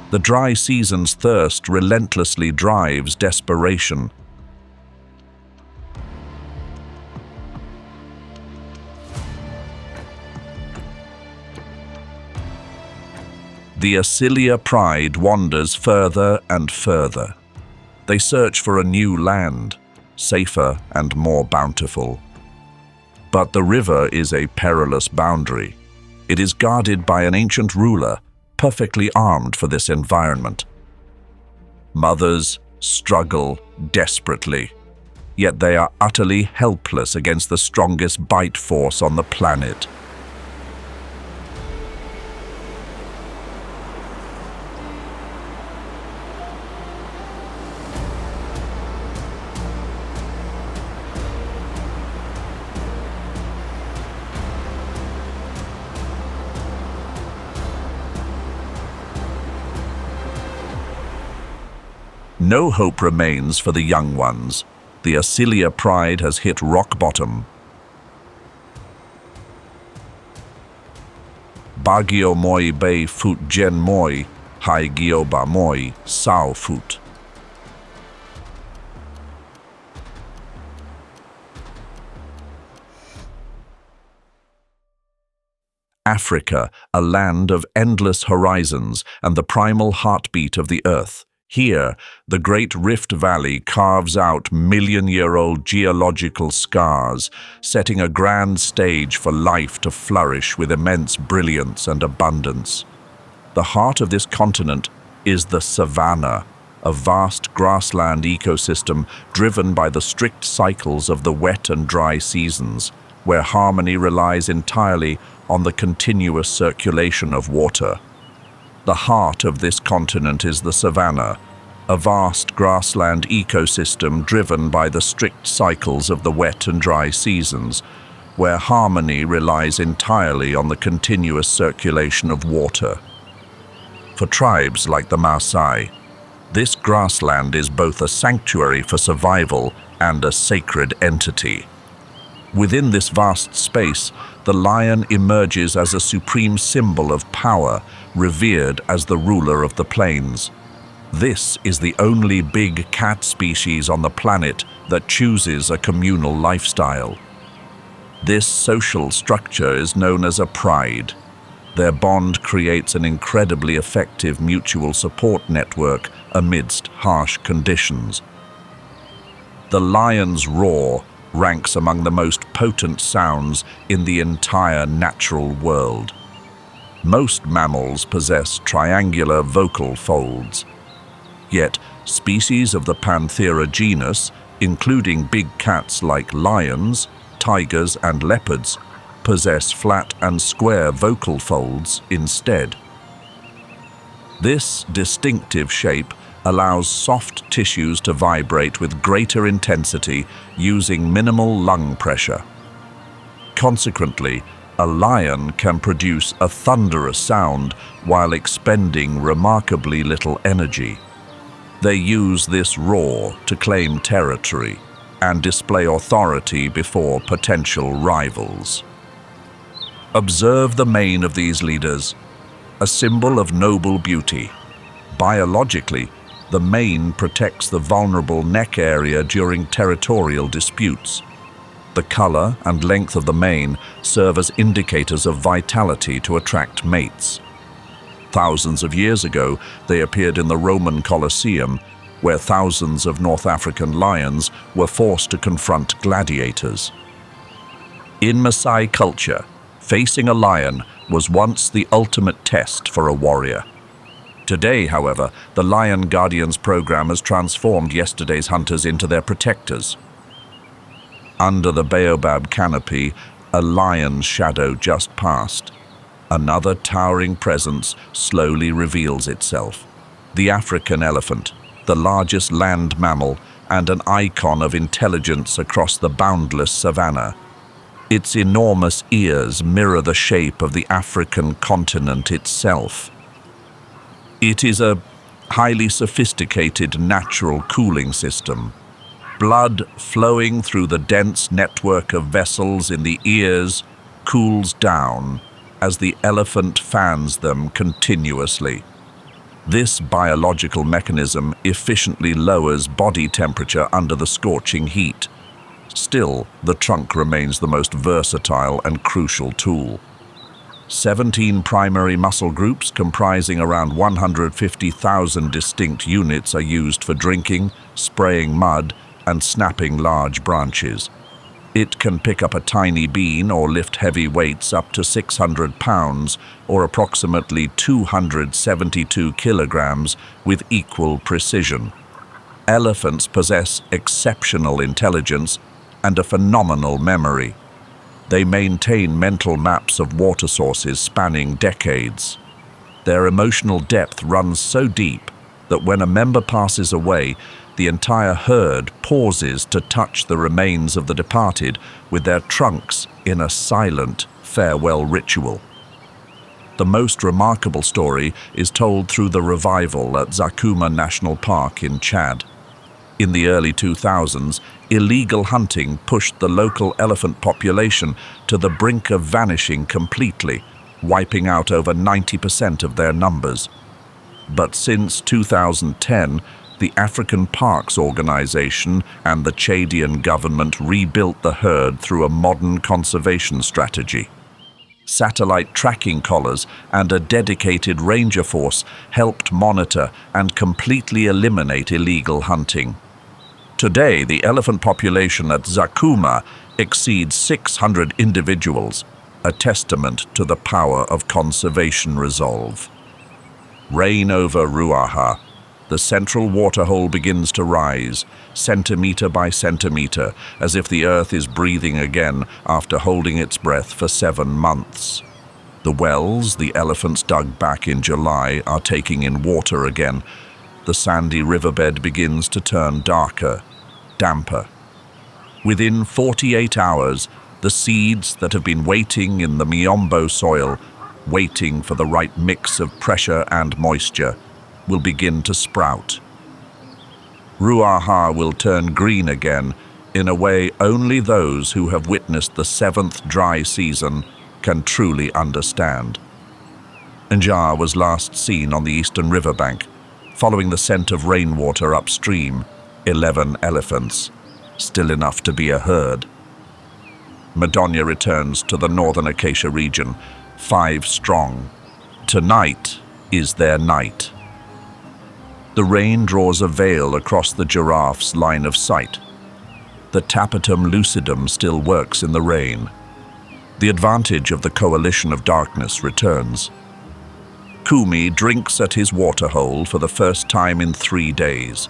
The dry season's thirst relentlessly drives desperation. The Acilia pride wanders further and further. They search for a new land, safer and more bountiful. But the river is a perilous boundary. It is guarded by an ancient ruler, perfectly armed for this environment. Mothers struggle desperately, yet they are utterly helpless against the strongest bite force on the planet. No hope remains for the young ones. The Acilia pride has hit rock bottom. Bagio moi bei fut gen moi, hai gioba moi sao fut. Africa, a land of endless horizons and the primal heartbeat of the earth, Here, the Great Rift Valley carves out million-year-old geological scars, setting a grand stage for life to flourish with immense brilliance and abundance. The heart of this continent is the savanna, a vast grassland ecosystem driven by the strict cycles of the wet and dry seasons, where harmony relies entirely on the continuous circulation of water. The heart of this continent is the savanna, a vast grassland ecosystem driven by the strict cycles of the wet and dry seasons, where harmony relies entirely on the continuous circulation of water. For tribes like the Maasai, this grassland is both a sanctuary for survival and a sacred entity. Within this vast space, the lion emerges as a supreme symbol of power, revered as the ruler of the plains. This is the only big cat species on the planet that chooses a communal lifestyle. This social structure is known as a pride. Their bond creates an incredibly effective mutual support network amidst harsh conditions. The lion's roar ranks among the most potent sounds in the entire natural world. Most mammals possess triangular vocal folds, yet species of the Panthera genus, including big cats like lions, tigers, and leopards, possess flat and square vocal folds instead. This distinctive shape allows soft tissues to vibrate with greater intensity using minimal lung pressure. Consequently, a lion can produce a thunderous sound while expending remarkably little energy. They use this roar to claim territory and display authority before potential rivals. Observe the mane of these leaders, a symbol of noble beauty. Biologically, the mane protects the vulnerable neck area during territorial disputes. The color and length of the mane serve as indicators of vitality to attract mates. Thousands of years ago, they appeared in the Roman Colosseum, where thousands of North African lions were forced to confront gladiators. In Maasai culture, facing a lion was once the ultimate test for a warrior. Today, however, the Lion Guardians program has transformed yesterday's hunters into their protectors. Under the baobab canopy, a lion's shadow just passed. Another towering presence slowly reveals itself. The African elephant, the largest land mammal and an icon of intelligence across the boundless savanna. Its enormous ears mirror the shape of the African continent itself. It is a highly sophisticated natural cooling system. Blood flowing through the dense network of vessels in the ears cools down as the elephant fans them continuously. This biological mechanism efficiently lowers body temperature under the scorching heat. Still, the trunk remains the most versatile and crucial tool. 17 primary muscle groups comprising around 150,000 distinct units are used for drinking, spraying mud, and snapping large branches. It can pick up a tiny bean or lift heavy weights up to 600 pounds or approximately 272 kilograms with equal precision. Elephants possess exceptional intelligence and a phenomenal memory. They maintain mental maps of water sources spanning decades. Their emotional depth runs so deep that when a member passes away, the entire herd pauses to touch the remains of the departed with their trunks in a silent farewell ritual. The most remarkable story is told through the revival at Ruaha National Park in Chad. In the early 2000s, illegal hunting pushed the local elephant population to the brink of vanishing completely, wiping out over 90% of their numbers. But since 2010, the African Parks Organization and the Chadian government rebuilt the herd through a modern conservation strategy. Satellite tracking collars and a dedicated ranger force helped monitor and completely eliminate illegal hunting. Today, the elephant population at Zakuma exceeds 600 individuals, a testament to the power of conservation resolve. Reign over Ruaha. The central waterhole begins to rise, centimeter by centimeter, as if the earth is breathing again after holding its breath for 7 months. The wells the elephants dug back in July are taking in water again. The sandy riverbed begins to turn darker, damper. Within 48 hours, the seeds that have been waiting in the Miombo soil, waiting for the right mix of pressure and moisture, will begin to sprout. Ruaha will turn green again in a way only those who have witnessed the 7th dry season can truly understand. Nja was last seen on the eastern riverbank, following the scent of rainwater upstream. 11 elephants, still enough to be a herd. Madonia returns to the northern Acacia region, 5 strong. Tonight is their night. The rain draws a veil across the giraffes' line of sight. The tapetum lucidum still works in the rain. The advantage of the coalition of darkness returns. Kumi drinks at his waterhole for the first time in 3 days.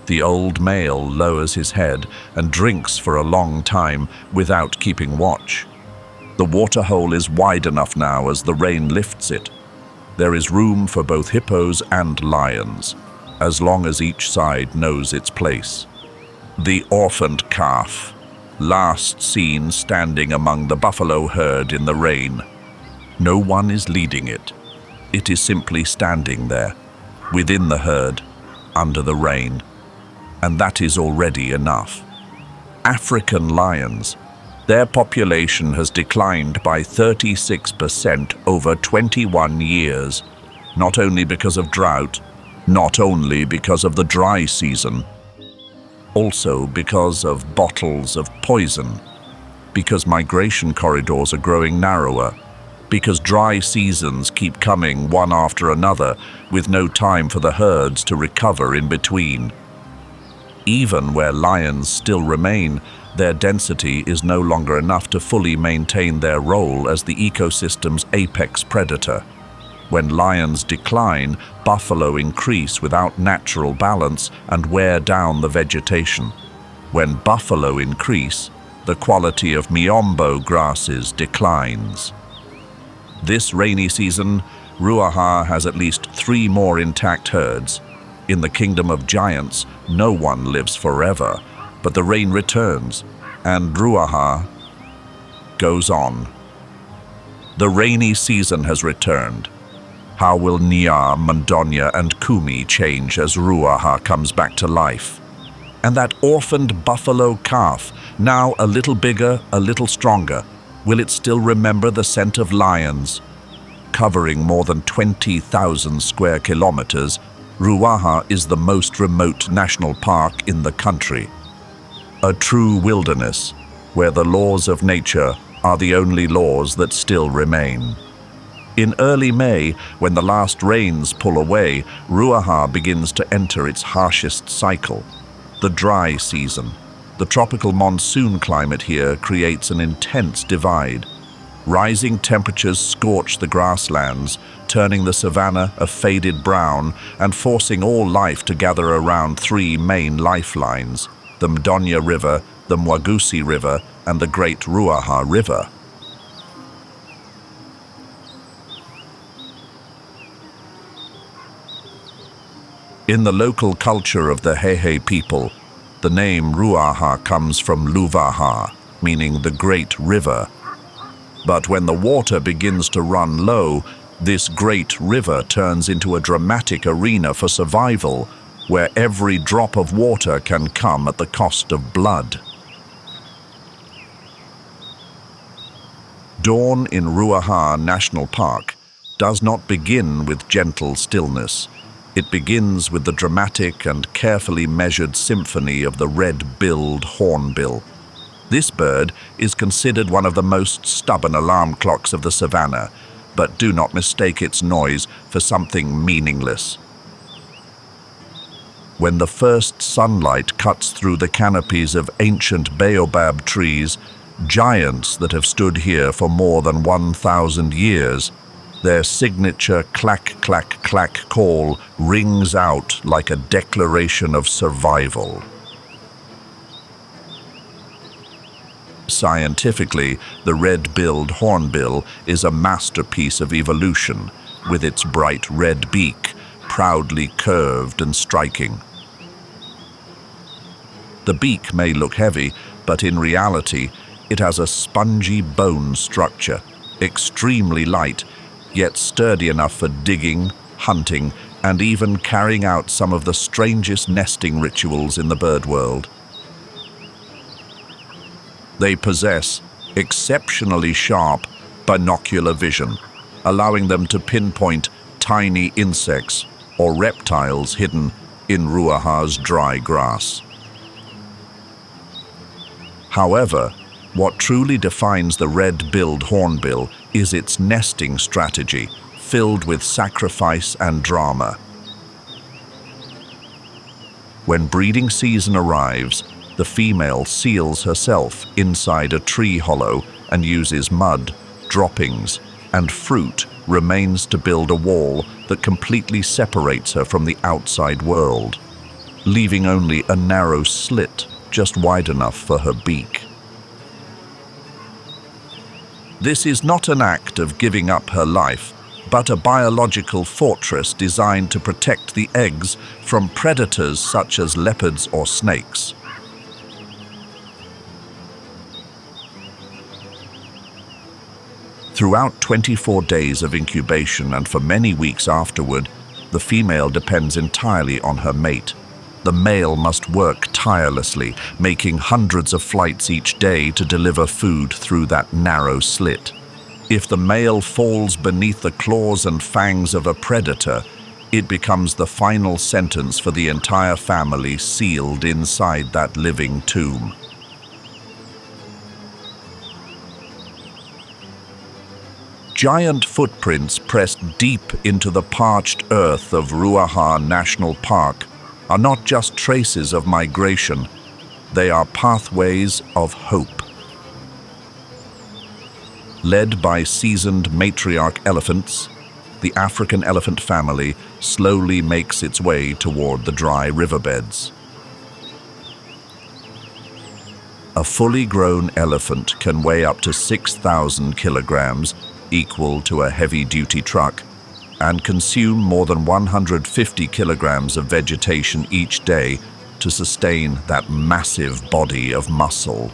The old male lowers his head and drinks for a long time without keeping watch. The waterhole is wide enough now as the rain lifts it. There is room for both hippos and lions, as long as each side knows its place. The orphaned calf, last seen standing among the buffalo herd in the rain. No one is leading it. It is simply standing there, within the herd, under the rain. And that is already enough. African lions. Their population has declined by 36% over 21 years, not only because of drought, not only because of the dry season, also because of bottles of poison, because migration corridors are growing narrower, because dry seasons keep coming one after another with no time for the herds to recover in between. Even where lions still remain, their density is no longer enough to fully maintain their role as the ecosystem's apex predator. When lions decline, buffalo increase without natural balance and wear down the vegetation. When buffalo increase, the quality of miombo grasses declines. This rainy season, Ruaha has at least 3 more intact herds. In the kingdom of giants, no one lives forever, but the rain returns, and Ruaha goes on. The rainy season has returned. How will Nia, Madonia, and Kumi change as Ruaha comes back to life? And that orphaned buffalo calf, now a little bigger, a little stronger, will it still remember the scent of lions? Covering more than 20,000 square kilometers, Ruaha is the most remote national park in the country. A true wilderness, where the laws of nature are the only laws that still remain. In early May, when the last rains pull away, Ruaha begins to enter its harshest cycle, the dry season. The tropical monsoon climate here creates an intense divide. Rising temperatures scorch the grasslands, turning the savanna a faded brown and forcing all life to gather around 3 main lifelines: the Madonia River, the Mwagusi River, and the Great Ruaha River. In the local culture of the Hehe people, the name Ruaha comes from Luvaha, meaning the Great River. But when the water begins to run low, this great river turns into a dramatic arena for survival, where every drop of water can come at the cost of blood. Dawn in Ruaha National Park does not begin with gentle stillness. It begins with the dramatic and carefully measured symphony of the red-billed hornbill. This bird is considered one of the most stubborn alarm clocks of the savannah, but do not mistake its noise for something meaningless. When the first sunlight cuts through the canopies of ancient baobab trees, giants that have stood here for more than 1,000 years, their signature clack-clack-clack call rings out like a declaration of survival. Scientifically, the red-billed hornbill is a masterpiece of evolution, with its bright red beak, proudly curved and striking. The beak may look heavy, but in reality, it has a spongy bone structure, extremely light, yet sturdy enough for digging, hunting, and even carrying out some of the strangest nesting rituals in the bird world. They possess exceptionally sharp binocular vision, allowing them to pinpoint tiny insects or reptiles hidden in Ruaha's dry grass. However, what truly defines the red-billed hornbill is its nesting strategy, filled with sacrifice and drama. When breeding season arrives, the female seals herself inside a tree hollow and uses mud, droppings, and fruit remains to build a wall that completely separates her from the outside world, leaving only a narrow slit just wide enough for her beak. This is not an act of giving up her life, but a biological fortress designed to protect the eggs from predators such as leopards or snakes. Throughout 24 days of incubation and for many weeks afterward, the female depends entirely on her mate. The male must work tirelessly, making hundreds of flights each day to deliver food through that narrow slit. If the male falls beneath the claws and fangs of a predator, it becomes the final sentence for the entire family sealed inside that living tomb. Giant footprints pressed deep into the parched earth of Ruaha National Park are not just traces of migration, they are pathways of hope. Led by seasoned matriarch elephants, the African elephant family slowly makes its way toward the dry riverbeds. A fully grown elephant can weigh up to 6,000 kilograms, equal to a heavy-duty truck, and consume more than 150 kilograms of vegetation each day to sustain that massive body of muscle.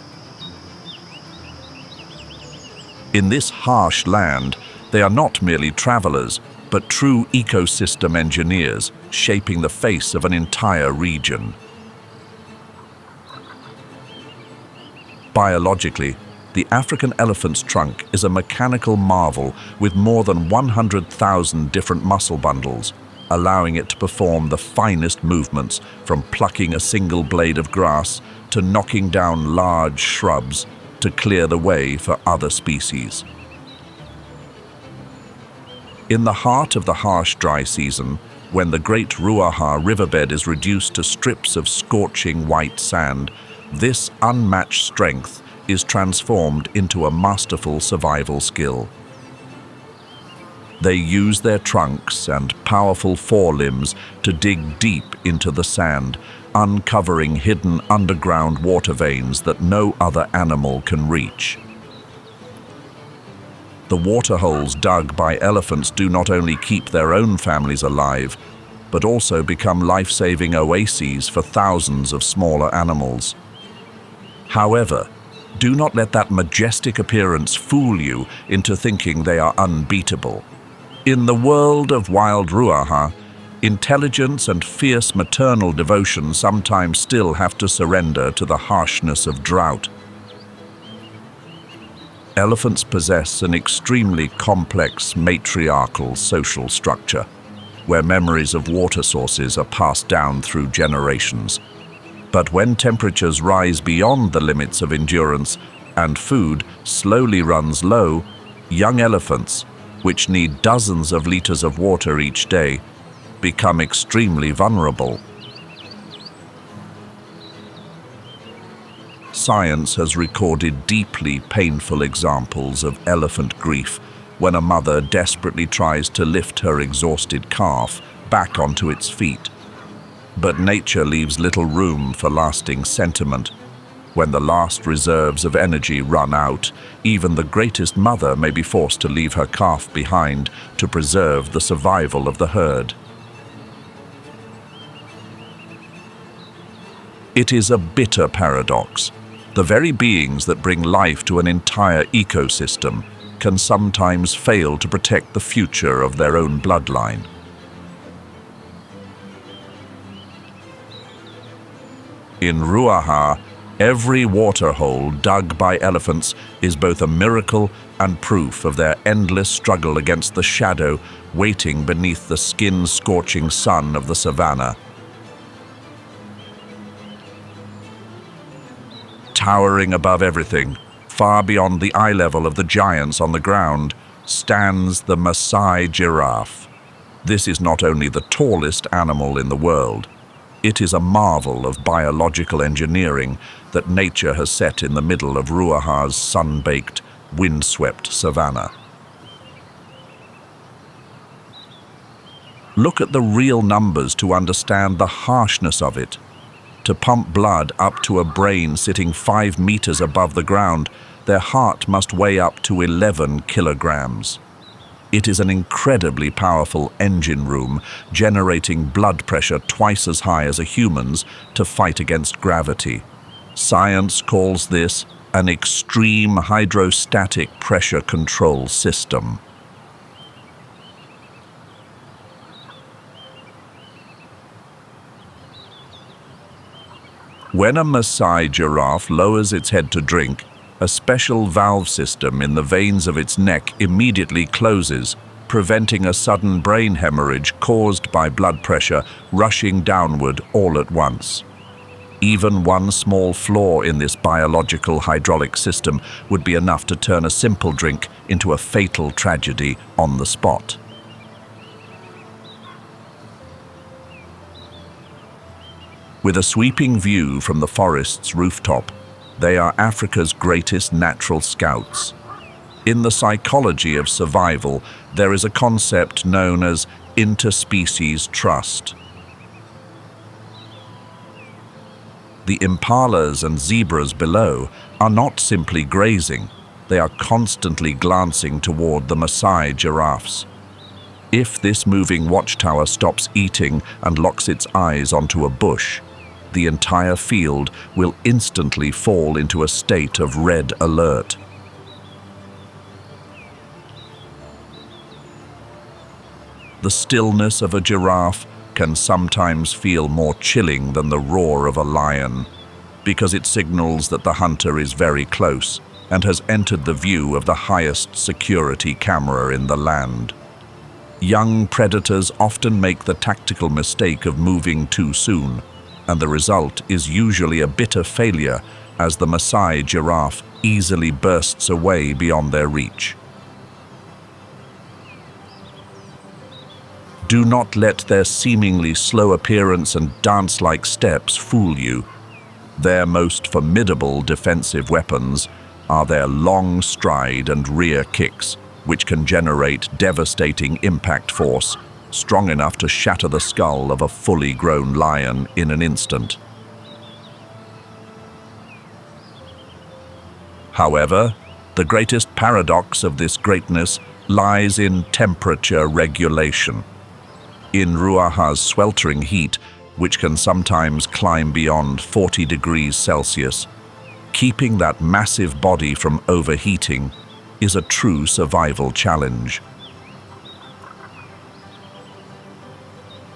In this harsh land, they are not merely travelers, but true ecosystem engineers, shaping the face of an entire region. Biologically, the African elephant's trunk is a mechanical marvel with more than 100,000 different muscle bundles, allowing it to perform the finest movements from plucking a single blade of grass to knocking down large shrubs to clear the way for other species. In the heart of the harsh dry season, when the great Ruaha riverbed is reduced to strips of scorching white sand, this unmatched strength is transformed into a masterful survival skill. They use their trunks and powerful forelimbs to dig deep into the sand, uncovering hidden underground water veins that no other animal can reach. The waterholes dug by elephants do not only keep their own families alive, but also become life-saving oases for thousands of smaller animals. However, do not let that majestic appearance fool you into thinking they are unbeatable. In the world of wild Ruaha, intelligence and fierce maternal devotion sometimes still have to surrender to the harshness of drought. Elephants possess an extremely complex matriarchal social structure, where memories of water sources are passed down through generations. But when temperatures rise beyond the limits of endurance and food slowly runs low, young elephants, which need dozens of liters of water each day, become extremely vulnerable. Science has recorded deeply painful examples of elephant grief when a mother desperately tries to lift her exhausted calf back onto its feet. But nature leaves little room for lasting sentiment. When the last reserves of energy run out, even the greatest mother may be forced to leave her calf behind to preserve the survival of the herd. It is a bitter paradox. The very beings that bring life to an entire ecosystem can sometimes fail to protect the future of their own bloodline. In Ruaha, every waterhole dug by elephants is both a miracle and proof of their endless struggle against the shadow waiting beneath the skin-scorching sun of the savannah. Towering above everything, far beyond the eye level of the giants on the ground, stands the Maasai giraffe. This is not only the tallest animal in the world, it is a marvel of biological engineering that nature has set in the middle of Ruaha's sun-baked, wind-swept savannah. Look at the real numbers to understand the harshness of it. To pump blood up to a brain sitting 5 meters above the ground, their heart must weigh up to 11 kilograms. It is an incredibly powerful engine room, generating blood pressure twice as high as a human's to fight against gravity. Science calls this an extreme hydrostatic pressure control system. When a Maasai giraffe lowers its head to drink, a special valve system in the veins of its neck immediately closes, preventing a sudden brain hemorrhage caused by blood pressure rushing downward all at once. Even one small flaw in this biological hydraulic system would be enough to turn a simple drink into a fatal tragedy on the spot. With a sweeping view from the forest's rooftop, they are Africa's greatest natural scouts. In the psychology of survival, there is a concept known as interspecies trust. The impalas and zebras below are not simply grazing, they are constantly glancing toward the Maasai giraffes. If this moving watchtower stops eating and locks its eyes onto a bush, the entire field will instantly fall into a state of red alert. The stillness of a giraffe can sometimes feel more chilling than the roar of a lion, because it signals that the hunter is very close and has entered the view of the highest security camera in the land. Young predators often make the tactical mistake of moving too soon, and the result is usually a bitter failure as the Maasai giraffe easily bursts away beyond their reach. Do not let their seemingly slow appearance and dance-like steps fool you. Their most formidable defensive weapons are their long stride and rear kicks, which can generate devastating impact force, strong enough to shatter the skull of a fully grown lion in an instant. However, the greatest paradox of this greatness lies in temperature regulation. In Ruaha's sweltering heat, which can sometimes climb beyond 40 degrees Celsius, keeping that massive body from overheating is a true survival challenge.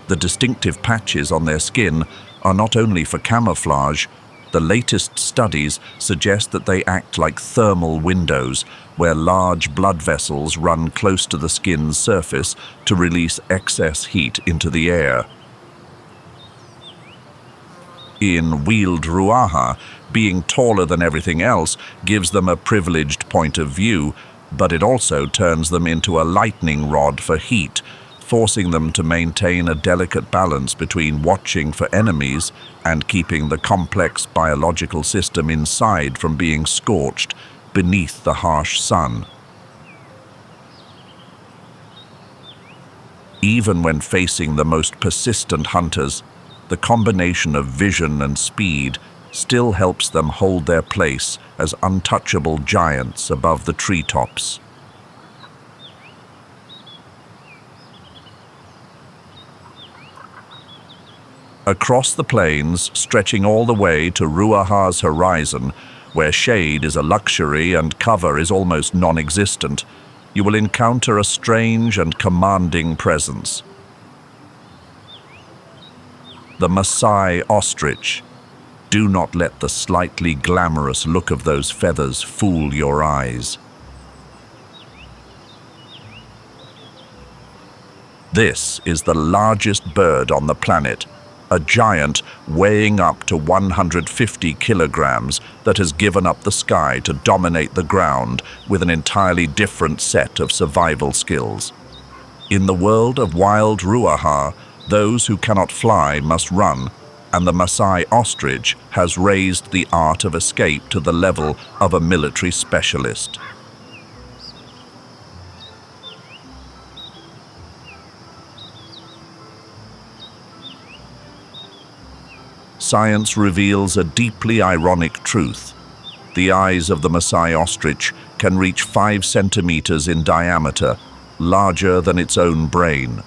The distinctive patches on their skin are not only for camouflage. The latest studies suggest that they act like thermal windows, where large blood vessels run close to the skin's surface to release excess heat into the air. In wild Ruaha, being taller than everything else gives them a privileged point of view, but it also turns them into a lightning rod for heat, forcing them to maintain a delicate balance between watching for enemies and keeping the complex biological system inside from being scorched beneath the harsh sun. Even when facing the most persistent hunters, the combination of vision and speed still helps them hold their place as untouchable giants above the treetops. Across the plains, stretching all the way to Ruaha's horizon, where shade is a luxury and cover is almost non-existent, you will encounter a strange and commanding presence. The Maasai ostrich. Do not let the slightly glamorous look of those feathers fool your eyes. This is the largest bird on the planet, a giant weighing up to 150 kilograms that has given up the sky to dominate the ground with an entirely different set of survival skills. In the world of wild Ruaha, those who cannot fly must run, and the Maasai ostrich has raised the art of escape to the level of a military specialist. Science reveals a deeply ironic truth. The eyes of the Maasai ostrich can reach 5 centimeters in diameter, larger than its own brain.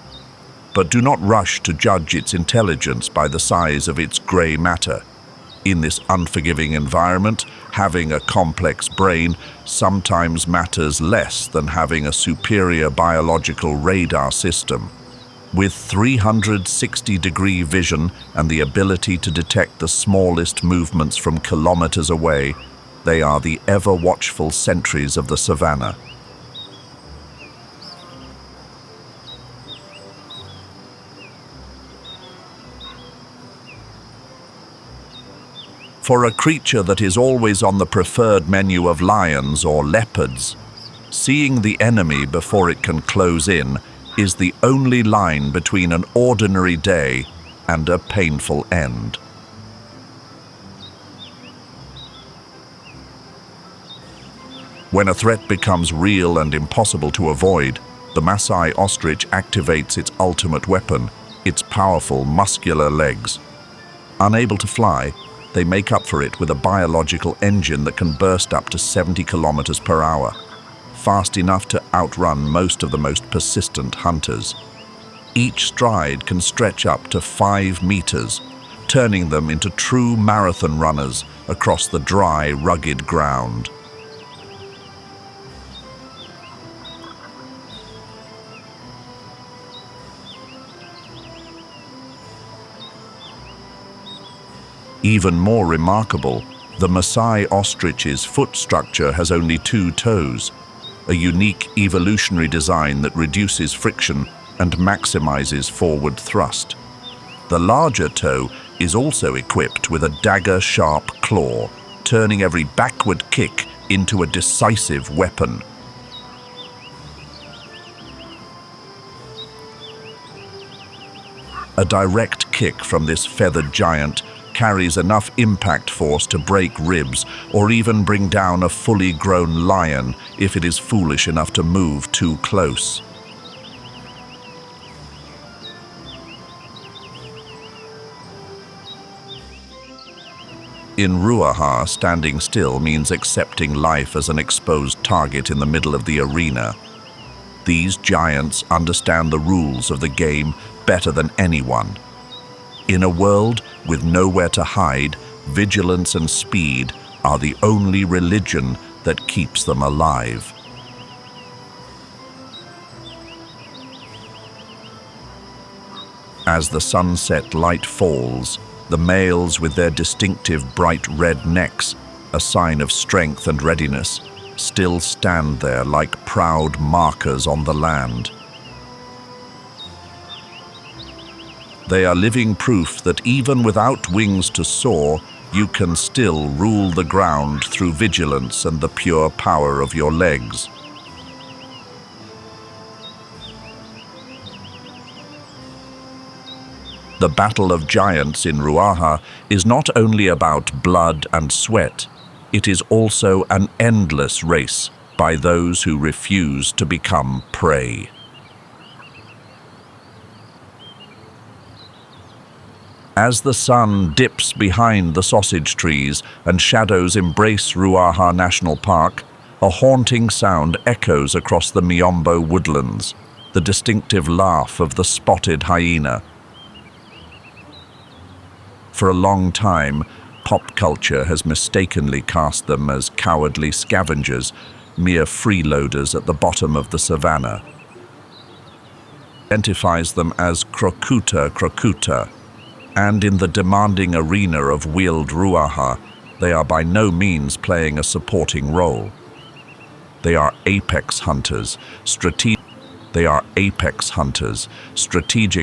But do not rush to judge its intelligence by the size of its gray matter. In this unforgiving environment, having a complex brain sometimes matters less than having a superior biological radar system. With 360-degree vision and the ability to detect the smallest movements from kilometers away, they are the ever-watchful sentries of the savannah. For a creature that is always on the preferred menu of lions or leopards, seeing the enemy before it can close in is the only line between an ordinary day and a painful end. When a threat becomes real and impossible to avoid, the Maasai ostrich activates its ultimate weapon, its powerful, muscular legs. Unable to fly, they make up for it with a biological engine that can burst up to 70 kilometers per hour, fast enough to outrun most of the most persistent hunters. Each stride can stretch up to 5 meters, turning them into true marathon runners across the dry, rugged ground. Even more remarkable, the Maasai ostrich's foot structure has only 2 toes, a unique evolutionary design that reduces friction and maximizes forward thrust. The larger toe is also equipped with a dagger-sharp claw, turning every backward kick into a decisive weapon. A direct kick from this feathered giant carries enough impact force to break ribs or even bring down a fully grown lion if it is foolish enough to move too close. In Ruaha, standing still means accepting life as an exposed target in the middle of the arena. These giants understand the rules of the game better than anyone. In a world with nowhere to hide, vigilance and speed are the only religion that keeps them alive. As the sunset light falls, the males with their distinctive bright red necks, a sign of strength and readiness, still stand there like proud markers on the land. They are living proof that even without wings to soar, you can still rule the ground through vigilance and the pure power of your legs. The Battle of Giants in Ruaha is not only about blood and sweat, it is also an endless race by those who refuse to become prey. As the sun dips behind the sausage trees and shadows embrace Ruaha National Park, a haunting sound echoes across the Miombo woodlands, the distinctive laugh of the spotted hyena. For a long time, pop culture has mistakenly cast them as cowardly scavengers, mere freeloaders at the bottom of the savannah. Identifies them as crocuta, and in the demanding arena of Wild Ruaha, they are by no means playing a supporting role. They are apex hunters, strategic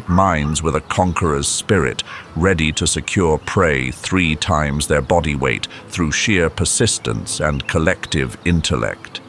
minds with a conqueror's spirit, ready to secure prey 3 times their body weight through sheer persistence and collective intellect.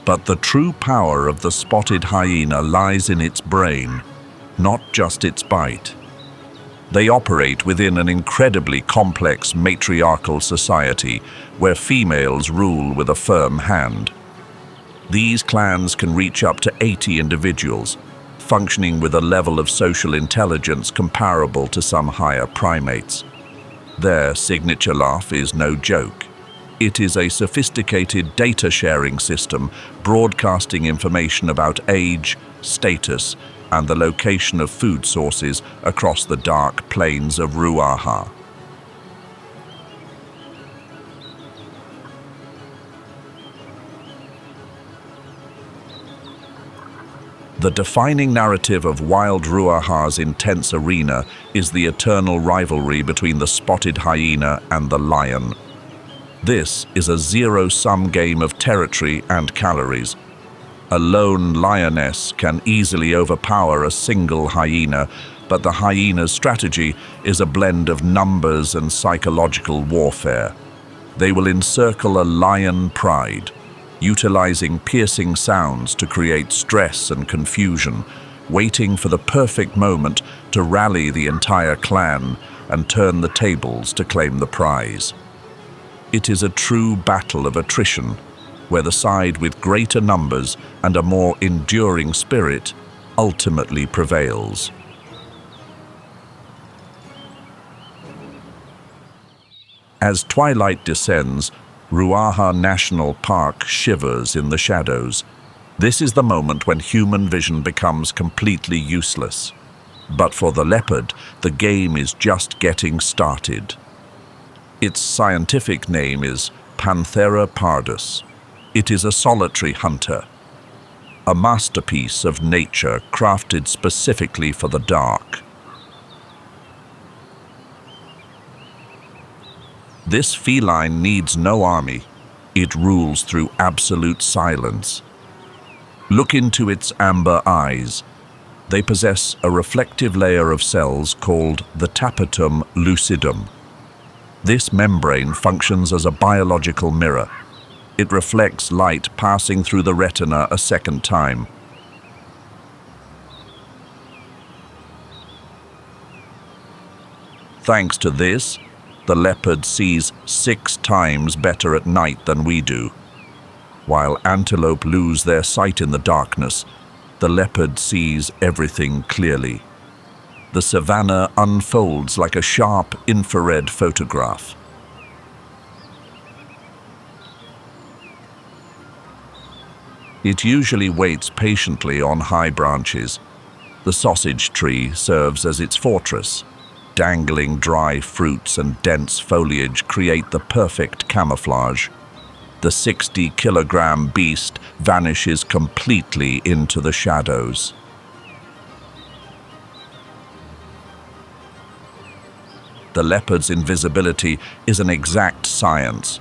But the true power of the spotted hyena lies in its brain, not just its bite. They operate within an incredibly complex matriarchal society where females rule with a firm hand. These clans can reach up to 80 individuals, functioning with a level of social intelligence comparable to some higher primates. Their signature laugh is no joke. It is a sophisticated data-sharing system broadcasting information about age, status, and the location of food sources across the dark plains of Ruaha. The defining narrative of Wild Ruaha's intense arena is the eternal rivalry between the spotted hyena and the lion. This is a zero-sum game of territory and calories. A lone lioness can easily overpower a single hyena, but the hyena's strategy is a blend of numbers and psychological warfare. They will encircle a lion pride, utilizing piercing sounds to create stress and confusion, waiting for the perfect moment to rally the entire clan and turn the tables to claim the prize. It is a true battle of attrition, where the side with greater numbers and a more enduring spirit ultimately prevails. As twilight descends, Ruaha National Park shivers in the shadows. This is the moment when human vision becomes completely useless. But for the leopard, the game is just getting started. Its scientific name is Panthera pardus. It is a solitary hunter, a masterpiece of nature crafted specifically for the dark. This feline needs no army. It rules through absolute silence. Look into its amber eyes. They possess a reflective layer of cells called the tapetum lucidum. This membrane functions as a biological mirror. It reflects light passing through the retina a second time. Thanks to this, the leopard sees 6 times better at night than we do. While antelope lose their sight in the darkness, the leopard sees everything clearly. The savanna unfolds like a sharp infrared photograph. It usually waits patiently on high branches. The sausage tree serves as its fortress. Dangling dry fruits and dense foliage create the perfect camouflage. The 60-kilogram beast vanishes completely into the shadows. The leopard's invisibility is an exact science.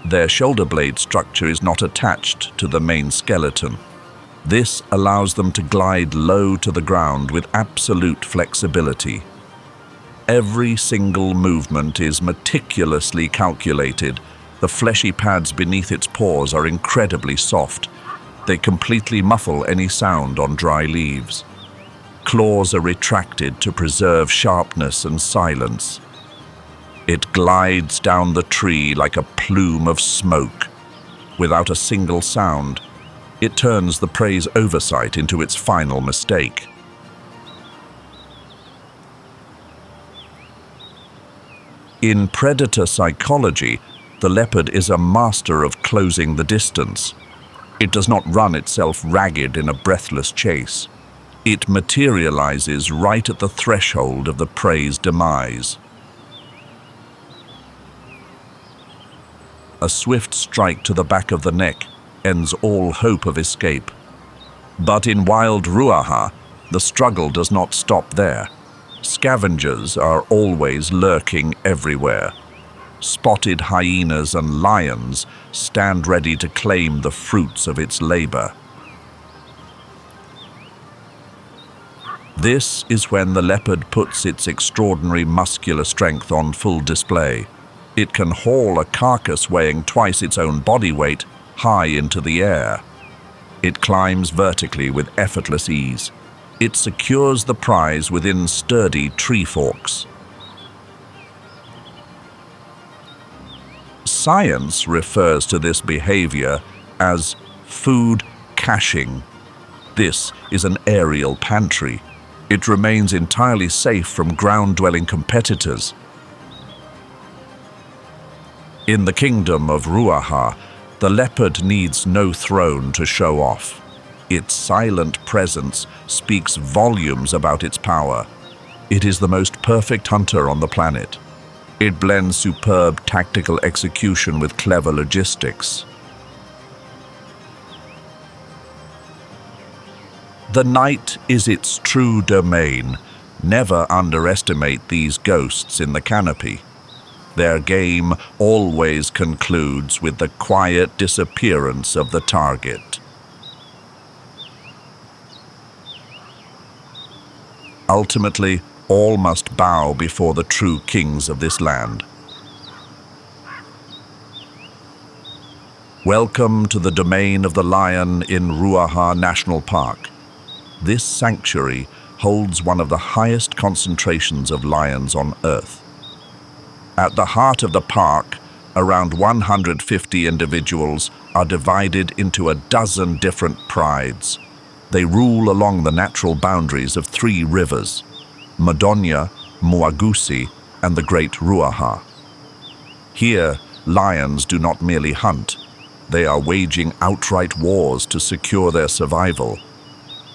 Their shoulder blade structure is not attached to the main skeleton. This allows them to glide low to the ground with absolute flexibility. Every single movement is meticulously calculated. The fleshy pads beneath its paws are incredibly soft. They completely muffle any sound on dry leaves. Claws are retracted to preserve sharpness and silence. It glides down the tree like a plume of smoke. Without a single sound, it turns the prey's oversight into its final mistake. In predator psychology, the leopard is a master of closing the distance. It does not run itself ragged in a breathless chase. It materializes right at the threshold of the prey's demise. A swift strike to the back of the neck ends all hope of escape. But in wild Ruaha, the struggle does not stop there. Scavengers are always lurking everywhere. Spotted hyenas and lions stand ready to claim the fruits of its labor. This is when the leopard puts its extraordinary muscular strength on full display. It can haul a carcass weighing twice its own body weight high into the air. It climbs vertically with effortless ease. It secures the prize within sturdy tree forks. Science refers to this behavior as food caching. This is an aerial pantry. It remains entirely safe from ground-dwelling competitors. In the kingdom of Ruaha, the leopard needs no throne to show off. Its silent presence speaks volumes about its power. It is the most perfect hunter on the planet. It blends superb tactical execution with clever logistics. The night is its true domain. Never underestimate these ghosts in the canopy. Their game always concludes with the quiet disappearance of the target. Ultimately, all must bow before the true kings of this land. Welcome to the domain of the lion in Ruaha National Park. This sanctuary holds one of the highest concentrations of lions on Earth. At the heart of the park, around 150 individuals are divided into a dozen different prides. They rule along the natural boundaries of 3 rivers, Madonia, Muagusi, and the Great Ruaha. Here, lions do not merely hunt. They are waging outright wars to secure their survival.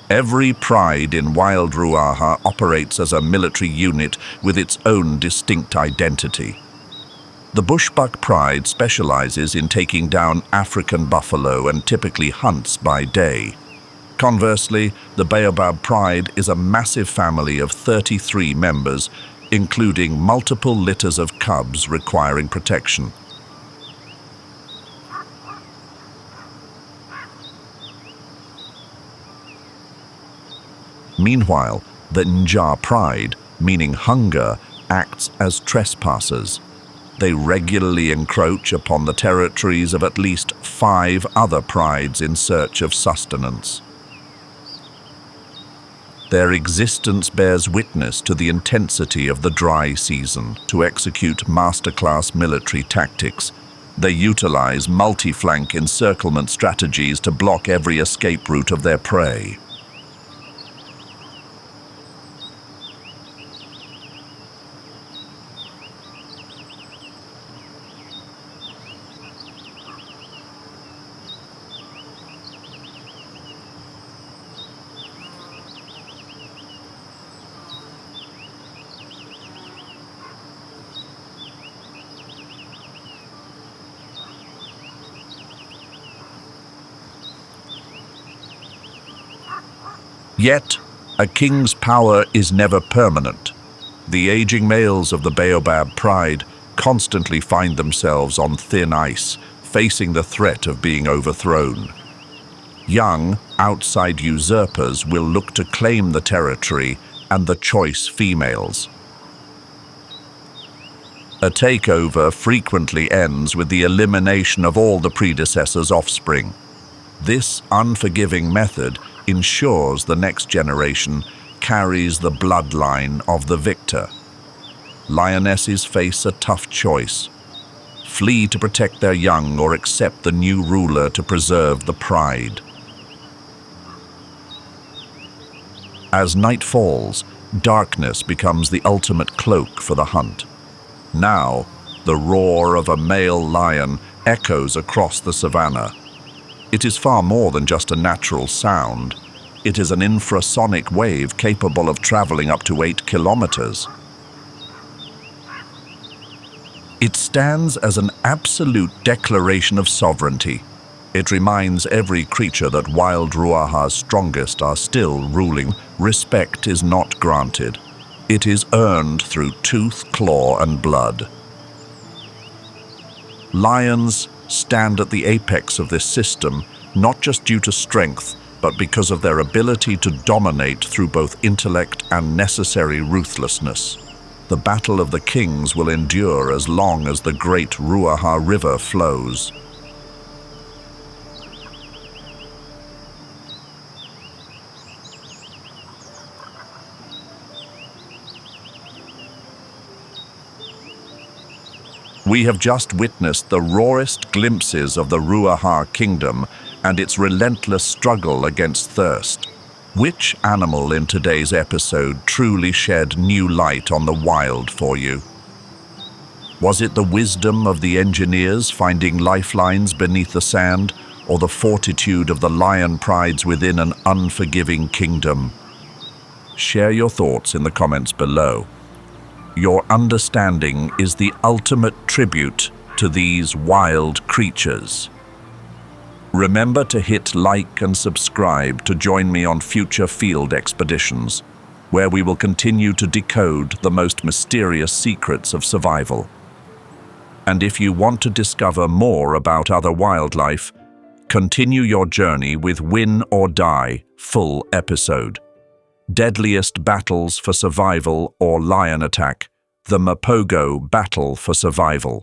Every pride in wild Ruaha operates as a military unit with its own distinct identity. The Bushbuck pride specializes in taking down African buffalo and typically hunts by day. Conversely, the Baobab pride is a massive family of 33 members, including multiple litters of cubs requiring protection. Meanwhile, the Nja pride, meaning hunger, acts as trespassers. They regularly encroach upon the territories of at least 5 other prides in search of sustenance. Their existence bears witness to the intensity of the dry season. To execute masterclass military tactics, They utilize multi-flank encirclement strategies to block every escape route of their prey. Yet, a king's power is never permanent. The aging males of the baobab pride constantly find themselves on thin ice, facing the threat of being overthrown. Young, outside usurpers will look to claim the territory and the choice females. A takeover frequently ends with the elimination of all the predecessor's offspring. This unforgiving method ensures the next generation carries the bloodline of the victor. Lionesses face a tough choice: flee to protect their young or accept the new ruler to preserve the pride. As night falls, darkness becomes the ultimate cloak for the hunt. Now, the roar of a male lion echoes across the savannah. It is far more than just a natural sound. It is an infrasonic wave capable of traveling up to 8 kilometers. It stands as an absolute declaration of sovereignty. It reminds every creature that wild Ruaha's strongest are still ruling. Respect is not granted. It is earned through tooth, claw, and blood. Lions stand at the apex of this system, not just due to strength, but because of their ability to dominate through both intellect and necessary ruthlessness. The Battle of the Kings will endure as long as the great Ruaha River flows. We have just witnessed the rawest glimpses of the Ruaha kingdom and its relentless struggle against thirst. Which animal in today's episode truly shed new light on the wild for you? Was it the wisdom of the engineers finding lifelines beneath the sand, or the fortitude of the lion prides within an unforgiving kingdom? Share your thoughts in the comments below. Your understanding is the ultimate tribute to these wild creatures. Remember to hit like and subscribe to join me on future field expeditions, where we will continue to decode the most mysterious secrets of survival. And if you want to discover more about other wildlife, continue your journey with Win or Die full episode. Deadliest Battles for Survival or Lion Attack, the Mapogo Battle for Survival.